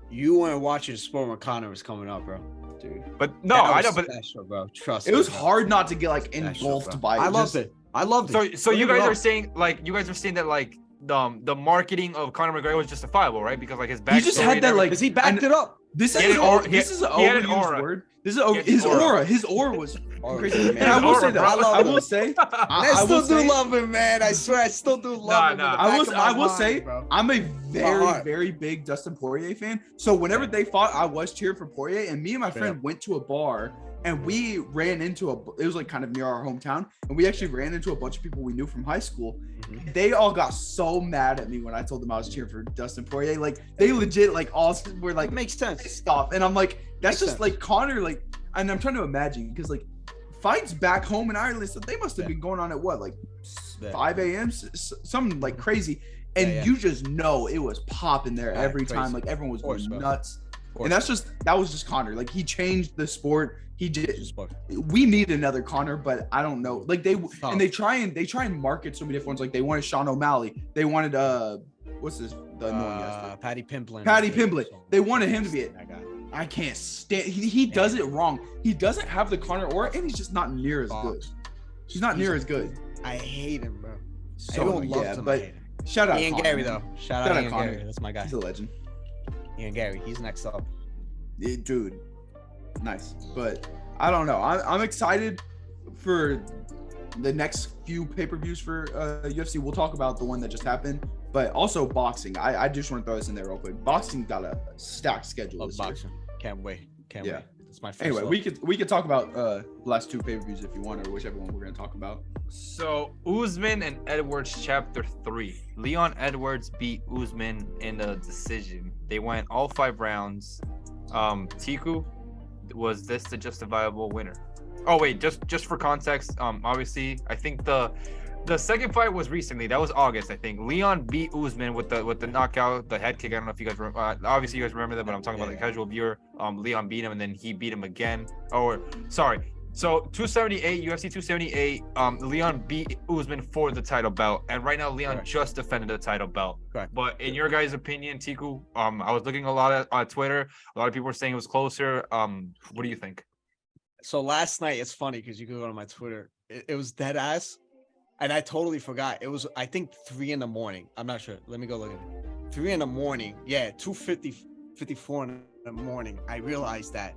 you weren't watching the sport when Conor was coming up, bro. Dude. But no, I know, but special, bro. Trust it me, was bro. hard not to get like Special, engulfed bro. by it. I loved it. I loved it. So you guys are saying that like the marketing of Conor McGregor was justifiable, right? Because like his backstory. He just had that like because he backed it up. This He is had an aura. this is an He had an overused aura. word. This is He had his an aura. aura. His aura was crazy. man. And I will His say aura, that. bro. I love I will it. say. I I will still do say. love him, man. I swear, I still do love him. Nah. I will say. bro. I'm a very heart. very big Dustin Poirier fan. So whenever they fought, I was cheering for Poirier. And me and my friend went to a bar. And we ran into it was like kind of near our hometown, and we actually ran into a bunch of people we knew from high school. They all got so mad at me when I told them I was cheering for Dustin Poirier. Like they legit like all were like, Makes sense. stop. And I'm like, that's Makes just sense. like Conor, like, and I'm trying to imagine because like fights back home in Ireland, so they must have been going on at what, like 5 a.m. Something like crazy. And you just know it was popping there every crazy. time. Like everyone was course, going bro. nuts. And that was just Conor. Like he changed the sport. He did. Sport. We need another Conor, but I don't know. Like they try and market so many different ones. Like they wanted Sean O'Malley. They wanted what's this? The annoying guy. Paddy Pimblett. Paddy Pimblett. They wanted him to be it. That guy. I can't stand. He does it wrong. He doesn't have the Conor aura, and he's just not near as good. He's not near as good. I hate him, bro. So Everyone loves him. I but hate him. shout out Ian Conor, Gary man. though. Shout out Ian Conor. Gary. That's my guy. He's a legend. Ian Gary. He's next up. Yeah, dude, nice. But I don't know. I'm excited for the next few pay-per-views for UFC. We'll talk about the one that just happened, but also boxing. I just want to throw this in there real quick. Boxing got a stacked schedule Love this year. boxing. Can't wait. Can't Yeah. wait. It's my first Anyway, love. we could talk about the last two pay-per-views if you want, or whichever one we're gonna talk about. So Usman and Edwards chapter 3. Leon Edwards beat Usman in a decision. They went all 5 rounds. Tiku, was this the justifiable winner? Oh wait, just for context, obviously I think the second fight was recently. That was August, I think. Leon beat Usman with the knockout, the head kick. I don't know if you guys remember. Obviously you guys remember that, but I'm talking about the casual viewer. Leon beat him, and then he beat him again. So 278, UFC 278, Leon beat Usman for the title belt. And right now, Leon just defended the title belt. Correct. But in your guys' opinion, Tiku, I was looking a lot on Twitter. A lot of people were saying it was closer. What do you think? So last night, it's funny because you could go to my Twitter. It was dead ass. And I totally forgot. It was, I think, 3 a.m. I'm not sure. Let me go look at it. 3 a.m. Yeah, 2:54 in the morning. I realized that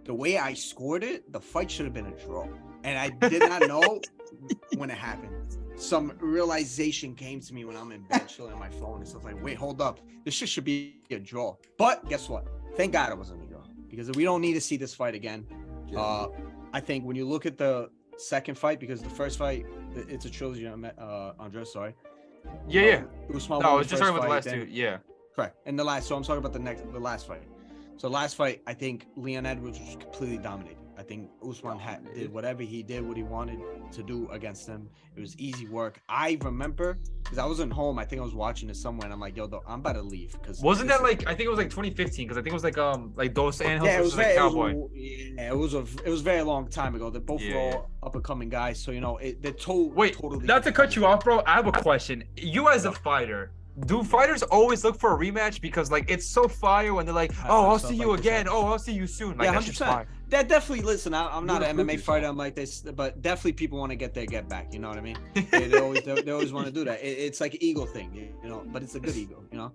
the way I scored it, the fight should have been a draw. And I did not know when it happened. Some realization came to me when I'm in bed chilling on my phone and stuff like, wait, hold up. This shit should be a draw. But guess what? Thank God it wasn't a draw. Because we don't need to see this fight again. I think when you look at the second fight, because the first fight, it's a trilogy, Andres, sorry. Yeah. Usman No, I won was the just first talking about the fight, last then- two. Yeah. Correct. And so I'm talking about the last fight. So last fight, I think Leon Edwards was completely dominated. I think Usman did whatever he did, what he wanted to do against him. It was easy work. I remember because I wasn't home. I think I was watching it somewhere, and I'm like, "Yo, I'm about to leave." Because Wasn't that like, I think it was like 2015? Because I think it was like Dos Anjos yeah, it versus was like very, Cowboy. it was a very long time ago. They're both were all up and coming guys, so you know they're Wait, totally. not to cut you off, bro. I have a question. You as a fighter, do fighters always look for a rematch? Because like it's so fire when they're like, "Oh, I'll see you again. Oh, I'll see you soon." Like Yeah, that's just 100%. fire. That definitely. Listen, I'm not an prove MMA yourself. fighter. I'm like this, but definitely people want to get their get back. You know what I mean? They always want to do that. It's like an ego thing, you know. But it's a good ego, you know.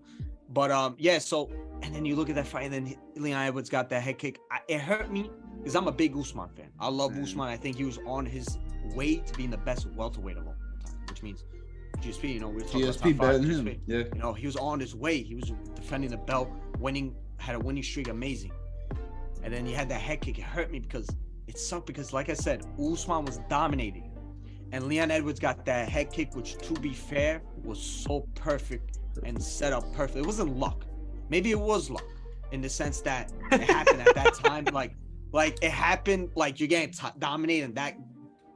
But yeah. So and then you look at that fight, and then Leon Edwards got that head kick. It hurt me because I'm a big Usman fan. I love Usman. I think he was on his way to being the best welterweight of all time, which means GSP. You know, we're talking about top GSP better 5 than GSP. him. Yeah. You know, he was on his way. He was defending the belt, had a winning streak, amazing. And then he had that head kick. It hurt me because it sucked because, like I said, Usman was dominating. And Leon Edwards got that head kick, which, to be fair, was so perfect and set up perfect. It wasn't luck. Maybe it was luck in the sense that it happened at that time. Like it happened, like you're getting dominated and that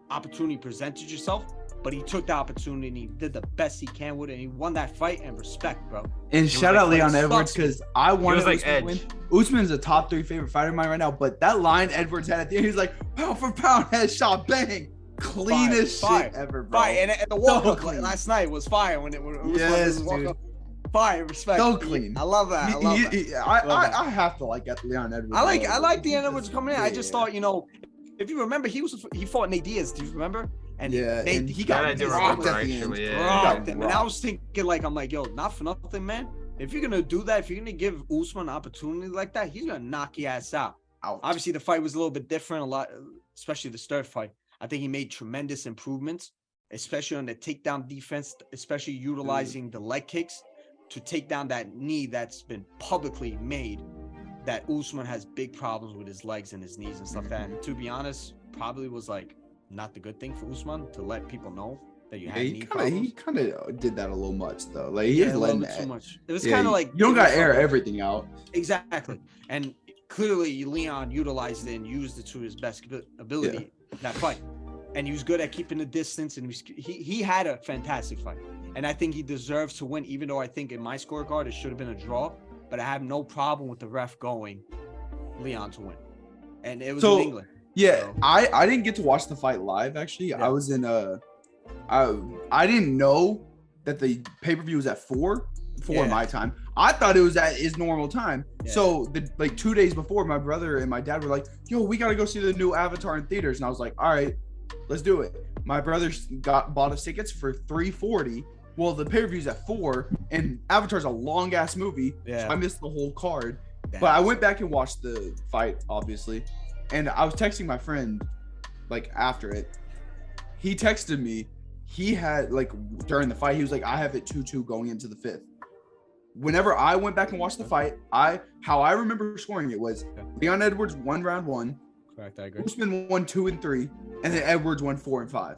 opportunity presented yourself, but he took the opportunity and he did the best he can with it, and he won that fight, and respect, bro. And shout out Leon Edwards, because I wanted like Usman to win. Usman's a top 3 favorite fighter of mine right now, but that line Edwards had at the end, he's like, pound for pound, headshot, bang. Cleanest shit ever, bro. Fire. And the walk-up last night was fire when yes, dude. Fire, respect. So clean. I love that. I have to like Leon Edwards. I like Leon Edwards coming in. I just thought, if you remember, he fought Nate Diaz. Do you remember? And and he got rocked at the end. And I was thinking, I'm like, yo, not for nothing, man. If you're gonna do that, if you're gonna give Usman an opportunity like that, he's gonna knock your ass out. Obviously, the fight was a little bit different, especially the third fight. I think he made tremendous improvements, especially on the takedown defense, especially utilizing the leg kicks to take down that knee that's been publicly made, that Usman has big problems with his legs and his knees and stuff like that. And to be honest, probably was not the good thing for Usman to let people know that you had knee problems. He kind of did that a little much, though. Like, he a little bit too much. It was kind of like, you don't got to air everything out. Exactly. And clearly Leon utilized it and used it to his best ability that fight. And he was good at keeping the distance, and he had a fantastic fight. And I think he deserves to win, even though I think in my scorecard it should have been a draw. But I have no problem with the ref going Leon to win. And it was in England. Yeah, so. I didn't get to watch the fight live, actually. Yeah. I was in I didn't know that the pay-per-view was at 4 my time. I thought it was at his normal time. Yeah. So 2 days before, my brother and my dad were like, yo, we got to go see the new Avatar in theaters. And I was like, all right, let's do it. My brother bought us tickets for $340. Well, the pay-per-view's at 4, and Avatar's a long-ass movie. Yeah. So I missed the whole card. But I went back and watched the fight, obviously. And I was texting my friend, after it. He texted me. He had, during the fight, he was like, I have it 2-2 going into the 5th. Whenever I went back and watched the fight, how I remember scoring it was Leon Edwards won round 1. Correct, I agree. Usman won 2 and 3, and then Edwards won 4 and 5.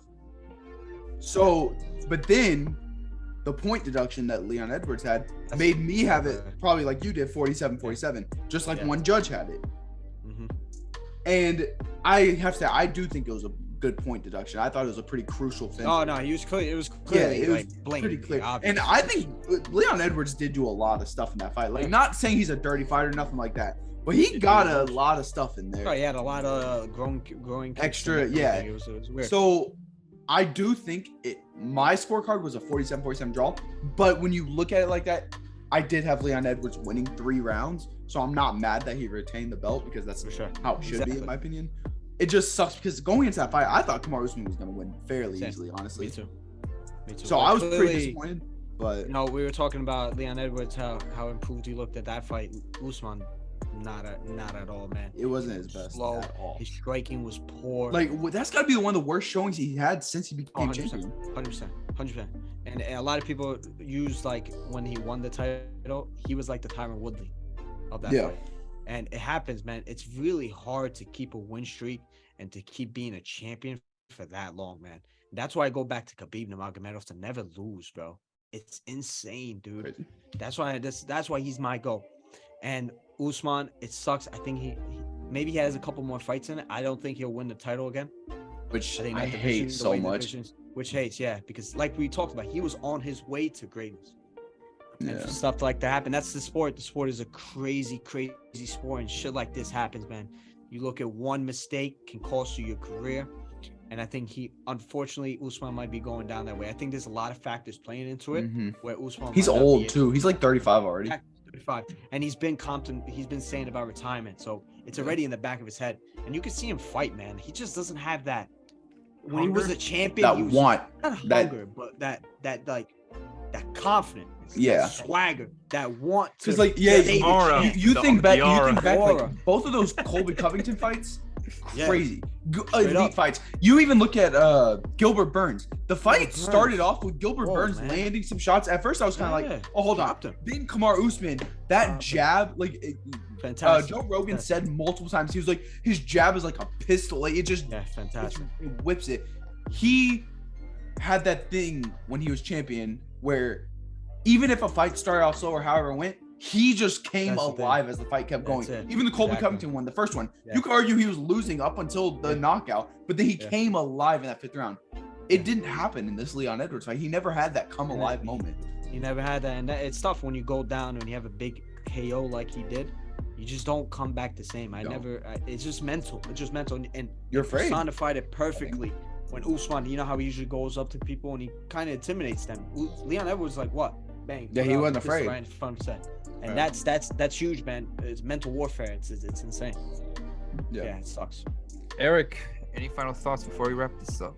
So, but then the point deduction that Leon Edwards had made me have it probably like you did, 47-47, just like one judge had it. Mm-hmm. And I have to say, I do think it was a good point deduction. I thought it was a pretty crucial thing. Oh no, he was clear. It was clearly it was pretty clear. Obvious. And I think Leon Edwards did do a lot of stuff in that fight. Not saying he's a dirty fighter, nothing like that, but he got a lot of stuff in there. Oh, he had a lot of growing extra. Yeah, it was weird. So I do think my scorecard was a 47-47 draw, but when you look at it like that, I did have Leon Edwards winning 3 rounds, so I'm not mad that he retained the belt, because that's for sure how it should be, in my opinion. It just sucks because going into that fight, I thought Kamaru Usman was going to win fairly easily, honestly. Me too. So I was pretty disappointed. But we were talking about Leon Edwards, how improved he looked at that fight. Usman, not at all, man. It wasn't his best slow at all. His striking was poor. That's got to be one of the worst showings he had since he became champion. 100%. And a lot of people use when he won the title, he was like the Tyron Woodley of that fight. And it happens, man. It's really hard to keep a win streak and to keep being a champion for that long, man. That's why I go back to Khabib Nurmagomedov to never lose, bro. It's insane, dude. Crazy. That's why he's my goal. And Usman, it sucks. I think he maybe he has a couple more fights in it. I don't think he'll win the title again. Which I hate so much. Which hates, because like we talked about, he was on his way to greatness. And for stuff like that happen. That's the sport. The sport is a crazy, crazy sport, and shit like this happens, man. You look at one mistake can cost you your career, and I think unfortunately, Usman might be going down that way. I think there's a lot of factors playing into it. Mm-hmm. Where Usman, he's old too. He's like 35 already. 35, and he's been saying about retirement, so it's already in the back of his head. And you can see him fight, man. He just doesn't have that. When he was a champion, he was not hunger, but that confidence. That swagger, that want to. Because you think back, both of those Colby Covington fights, crazy, elite fights. You even look at Gilbert Burns. The fight started off with Gilbert Burns landing some shots. At first, I was kind of like, "Oh, hold on." Then Kamaru Usman, that jab, fantastic. Joe Rogan said multiple times, he was like, his jab is like a pistol. It just fantastic. It whips it. He had that thing when he was champion where, even if a fight started off slow or however it went, He just came That's the alive thing. as the fight kept going. That's it. Even the Colby Exactly. Covington one, the first one, Yeah. you could argue he was losing up until the knockout, but then he came alive in that 5th round. It didn't happen in this Leon Edwards fight. He never had that come alive moment. You never had that, and it's tough when you go down and you have a big KO like he did. You just don't come back the same. It's just mental. It's just mental, and You're afraid. personified it perfectly. When Usman, you know how he usually goes up to people and he kind of intimidates them. Leon Edwards like what? Bang. Yeah, he wasn't afraid. Right in front of set. And Right. that's huge, man. It's mental warfare. It's insane. Yeah, it sucks. Eric, any final thoughts before we wrap this up?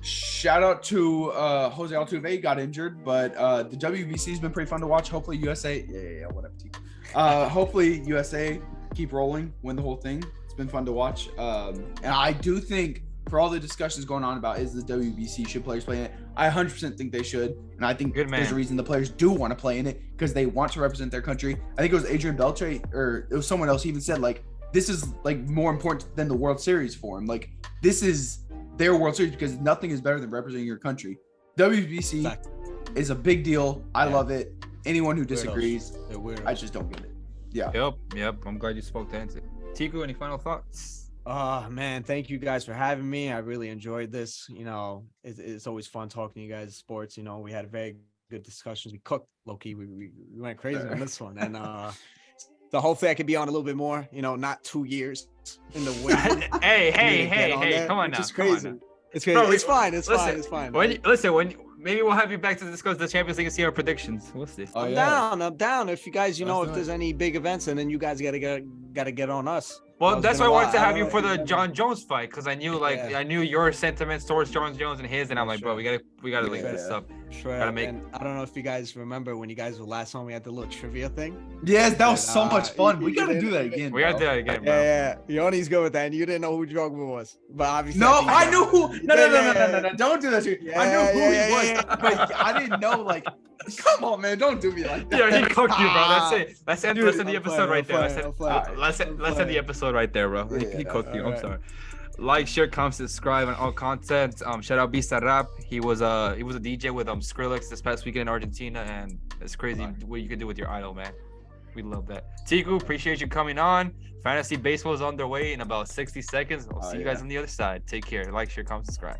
Shout out to Jose Altuve, got injured, but the WBC has been pretty fun to watch. Hopefully USA, whatever. Hopefully USA keep rolling, win the whole thing. It's been fun to watch. And I do think for all the discussions going on about is the WBC, should players play in it, I 100% think they should. And I think there's a reason the players do want to play in it because they want to represent their country. I think it was Adrian Beltre or it was someone else even said like, this is like more important than the World Series for him. Like this is their World Series because nothing is better than representing your country. WBC is a big deal. I love it. Anyone who disagrees, I just don't get it. Yeah. Yep. I'm glad you spoke to answer. Tiku, any final thoughts? Oh man, thank you guys for having me. I really enjoyed this. You know, it's always fun talking to you guys sports. You know, we had very good discussions. We cooked low-key. We went crazy on this one. And so hopefully I could be on a little bit more, you know, not 2 years in the way. hey, come on now. It's crazy. It's crazy. Bro, It's fine. It's fine. Maybe we'll have you back to discuss the Champions League and see our predictions. We'll see. I'm down. If you guys, if there's any big events, and then you guys gotta get on us. Well, that's why I wanted to have you for the John Jones fight because I knew I knew your sentiments towards John Jones and his, and I'm like, bro, we gotta link this up. Sure. And I don't know if you guys remember when you guys were last on, we had the little trivia thing. Yes, that was so much fun. We gotta do that again. We gotta do that again, bro. Yeah. Yoni's good with that, and you didn't know who Drogba was, but obviously. No, I knew who. No, don't do that to me. I knew who he was, yeah. but I didn't know. Like, come on, man, don't do me like that. Yeah, he cooked you, bro. That's it. Let's end the episode right there. Let's end the episode right there, bro. He cooked you. I'm sorry. Like, share, comment, subscribe on all content. Shout out Bisa Rap. He was a DJ with Skrillex this past weekend in Argentina, and it's crazy what you can do with your idol, man. We love that. Tiku, appreciate you coming on. Fantasy baseball is underway in about 60 seconds. I'll see you guys on the other side. Take care. Like, share, comment, subscribe.